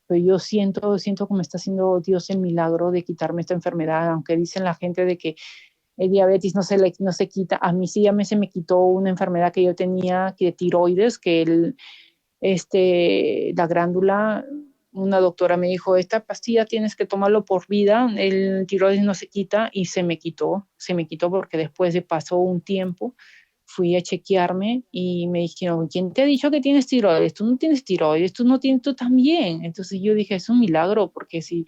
pero yo siento que me está haciendo Dios el milagro de quitarme esta enfermedad, aunque dicen la gente de que el diabetes no se quita. A mí sí se me quitó una enfermedad que yo tenía, que de tiroides, que la glándula, una doctora me dijo, esta pastilla tienes que tomarlo por vida, el tiroides no se quita, y se me quitó porque después de pasó un tiempo, fui a chequearme y me dijeron, ¿quién te ha dicho que tienes tiroides? Tú no tienes tiroides, tú no tienes, tú también. Entonces yo dije, es un milagro, porque si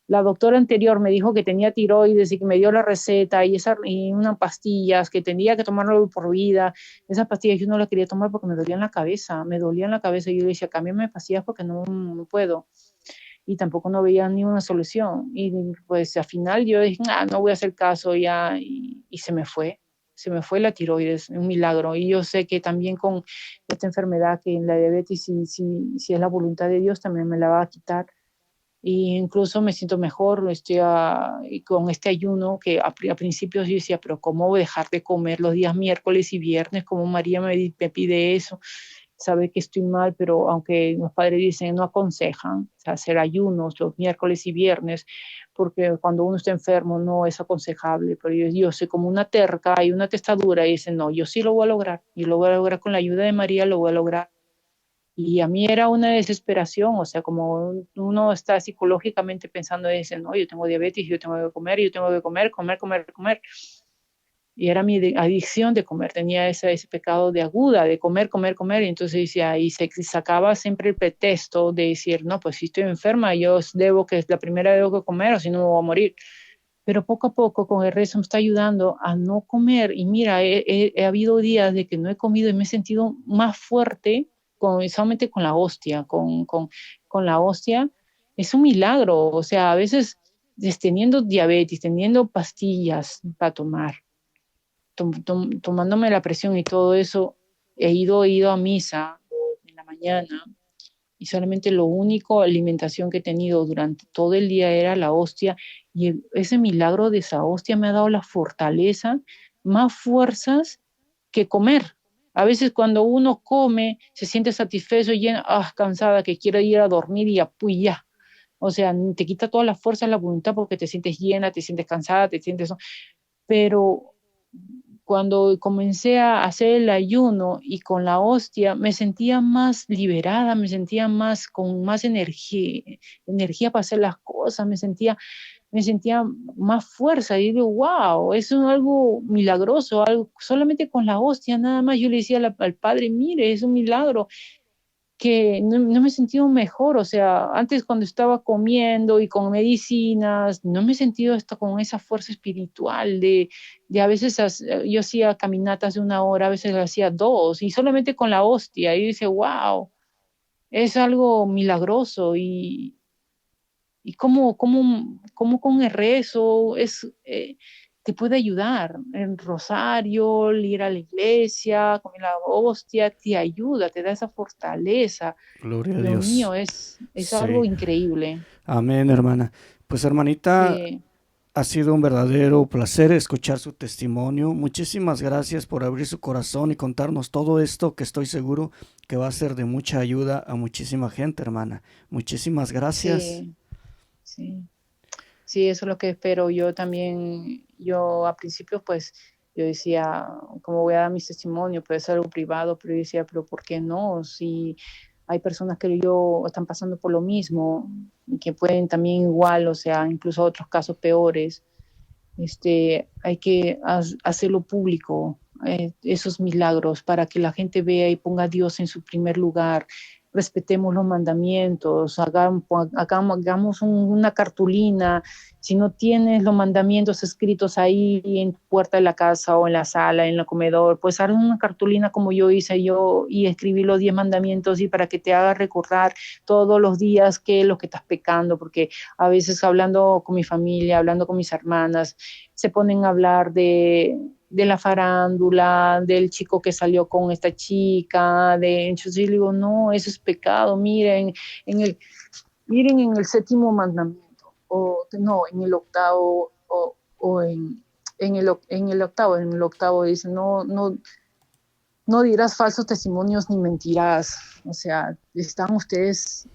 la doctora anterior me dijo que tenía tiroides y que me dio la receta y unas pastillas que tenía que tomarlo por vida. Esas pastillas yo no las quería tomar porque me dolía en la cabeza y yo le decía, cámbiame pastillas porque no puedo. Y tampoco no veía ni una solución. Y pues al final yo dije, no voy a hacer caso ya, y se me fue la tiroides, un milagro. Y yo sé que también con esta enfermedad, que en la diabetes, si es la voluntad de Dios, también me la va a quitar, y incluso me siento mejor. Y con este ayuno que a principios yo decía, pero ¿cómo voy a dejar de comer los días miércoles y viernes? ¿Cómo María me pide eso? Sabe que estoy mal, pero aunque los padres dicen, no aconsejan, o sea, hacer ayunos los miércoles y viernes, porque cuando uno está enfermo no es aconsejable, pero yo soy como una terca y una testadura y dicen, no, yo sí lo voy a lograr, y lo voy a lograr con la ayuda de María, lo voy a lograr. Y a mí era una desesperación, o sea, como uno está psicológicamente pensando, dice, no, yo tengo diabetes, yo tengo que comer, yo tengo que comer, comer, comer, comer. Y era mi adicción de comer, tenía ese pecado de aguda, de comer, comer, comer. Y entonces decía, y se sacaba siempre el pretexto de decir, no, pues si estoy enferma, yo debo que es la primera vez que comer, o si no me voy a morir. Pero poco a poco con el rezo me está ayudando a no comer. Y mira, he habido días de que no he comido y me he sentido más fuerte solamente con la hostia, con la hostia. Es un milagro. O sea, a veces teniendo diabetes, teniendo pastillas para tomar, tomándome la presión y todo eso, he ido a misa en la mañana, y solamente lo único alimentación que he tenido durante todo el día era la hostia, y ese milagro de esa hostia me ha dado la fortaleza, más fuerzas que comer. A veces cuando uno come se siente satisfecho, llena, cansada, que quiere ir a dormir y ya. O sea, te quita todas las fuerzas, la voluntad, porque te sientes llena, te sientes cansada, te sientes... Pero cuando comencé a hacer el ayuno y con la hostia, me sentía más liberada, me sentía más con más energía para hacer las cosas, me sentía más fuerza. Y digo, wow, es algo milagroso, algo solamente con la hostia, nada más. Yo le decía al padre, mire, es un milagro, que no me he sentido mejor. O sea, antes cuando estaba comiendo y con medicinas, no me he sentido esto con esa fuerza espiritual de a veces yo hacía caminatas de una hora, a veces hacía dos, y solamente con la hostia, y dice, wow, es algo milagroso. Y cómo con el rezo te puede ayudar. El rosario, el ir a la iglesia, comer la hostia, te ayuda, te da esa fortaleza. Gloria a Dios Dios. mío, es algo Sí. increíble. Amén, hermana. Pues hermanita, Sí, ha sido un verdadero placer escuchar su testimonio. Muchísimas gracias por abrir su corazón y contarnos todo esto, que estoy seguro que va a ser de mucha ayuda a muchísima gente, hermana. Muchísimas gracias. sí, sí. Sí, eso es lo que espero. Yo también, yo a principio, pues, yo decía, ¿cómo voy a dar mi testimonio? Puede ser algo privado, pero yo decía, pero ¿por qué no? Si hay personas que yo están pasando por lo mismo, y que pueden también igual, o sea, incluso otros casos peores, hay que hacerlo público, esos milagros, para que la gente vea y ponga a Dios en su primer lugar. Respetemos los mandamientos, hagamos una cartulina. Si no tienes los mandamientos escritos ahí en tu puerta de la casa o en la sala, en el comedor, pues haz una cartulina como yo hice yo, y escribí los 10 mandamientos, y para que te haga recordar todos los días qué es lo que estás pecando, porque a veces hablando con mi familia, hablando con mis hermanas, se ponen a hablar de la farándula, del chico que salió con esta chica, entonces yo digo, no, eso es pecado. Miren, en el, Miren en el séptimo mandamiento, o no, en el octavo, o en el octavo dice, no dirás falsos testimonios ni mentirás. O sea, ustedes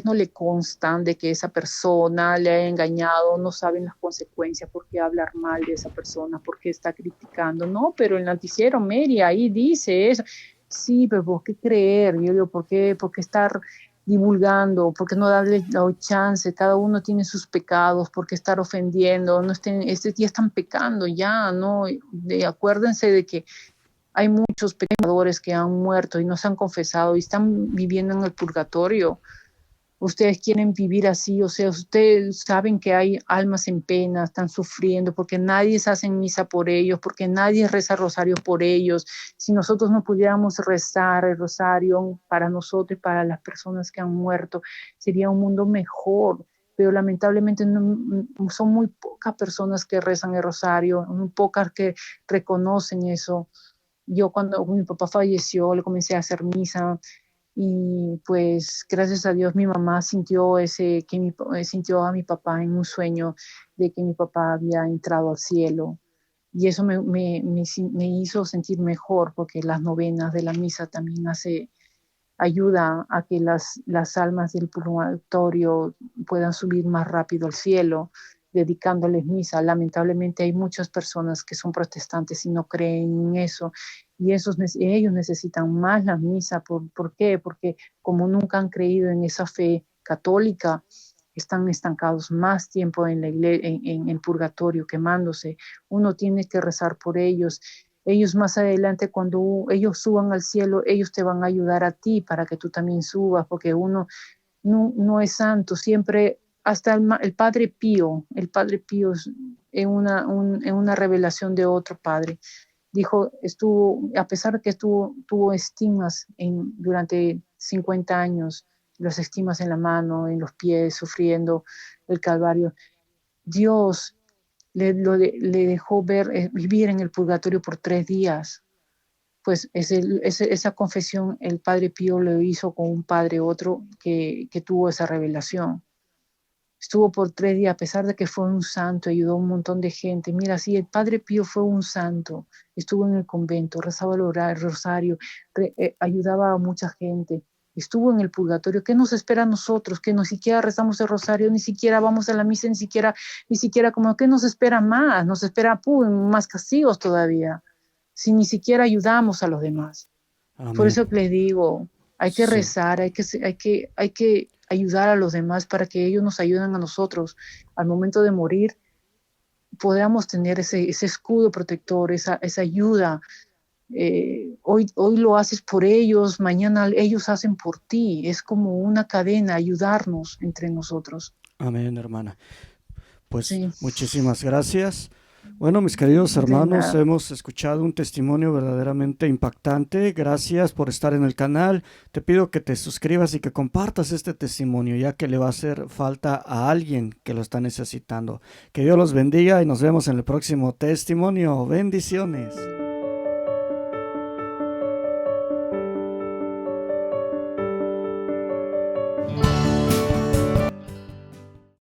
no le constan de que esa persona le haya engañado, no saben las consecuencias, por qué hablar mal de esa persona, por qué está criticando. No, pero el noticiero Mary ahí dice eso. Sí, pero ¿por qué creer? Yo digo, ¿por qué estar divulgando? ¿Por qué no darle la chance? Cada uno tiene sus pecados, ¿por qué estar ofendiendo? No estén, ya están pecando ya, ¿no? Acuérdense de que hay muchos pecadores que han muerto y no se han confesado y están viviendo en el purgatorio. Ustedes quieren vivir así, o sea, ustedes saben que hay almas en pena, están sufriendo, porque nadie se hace misa por ellos, porque nadie reza rosario por ellos. Si nosotros no pudiéramos rezar el rosario para nosotros y para las personas que han muerto, sería un mundo mejor. Pero lamentablemente son muy pocas personas que rezan el rosario, muy pocas que reconocen eso. Yo cuando mi papá falleció le comencé a hacer misa y pues gracias a Dios mi mamá sintió a mi papá en un sueño de que mi papá había entrado al cielo y eso me hizo sentir mejor porque las novenas de la misa también ayuda a que las almas del purgatorio puedan subir más rápido al cielo, dedicándoles misa. Lamentablemente hay muchas personas que son protestantes y no creen en eso, y ellos necesitan más la misa. ¿Por qué? Porque como nunca han creído en esa fe católica, están estancados más tiempo en en el purgatorio, quemándose. Uno tiene que rezar por ellos. Ellos más adelante, cuando ellos suban al cielo, ellos te van a ayudar a ti para que tú también subas, porque uno no es santo. Siempre, hasta el Padre Pío en una revelación de otro padre, dijo, a pesar de que tuvo estigmas durante 50 años, los estigmas en la mano, en los pies, sufriendo el calvario, Dios le dejó vivir en el purgatorio por 3 días. Pues esa confesión el Padre Pío lo hizo con un padre otro que tuvo esa revelación. Estuvo por 3 días, a pesar de que fue un santo, ayudó a un montón de gente. Mira, sí, el Padre Pío fue un santo, estuvo en el convento, rezaba el rosario, ayudaba a mucha gente, estuvo en el purgatorio. ¿Qué nos espera a nosotros? Que ni siquiera rezamos el rosario, ni siquiera vamos a la misa, ni siquiera como, ¿qué nos espera más? Nos espera más castigos todavía, si ni siquiera ayudamos a los demás. Por Amén. eso les digo, hay que Sí. rezar, hay que ayudar a los demás para que ellos nos ayuden a nosotros. Al momento de morir, podamos tener ese escudo protector, esa ayuda. Hoy lo haces por ellos, mañana ellos hacen por ti. Es como una cadena, ayudarnos entre nosotros. Amén, hermana. Pues Sí, muchísimas gracias. Bueno, mis queridos de hermanos, nada. hemos escuchado un testimonio verdaderamente impactante. Gracias por estar en el canal. Te pido que te suscribas y que compartas este testimonio, ya que le va a hacer falta a alguien que lo está necesitando. Que Dios los bendiga y nos vemos en el próximo testimonio. Bendiciones.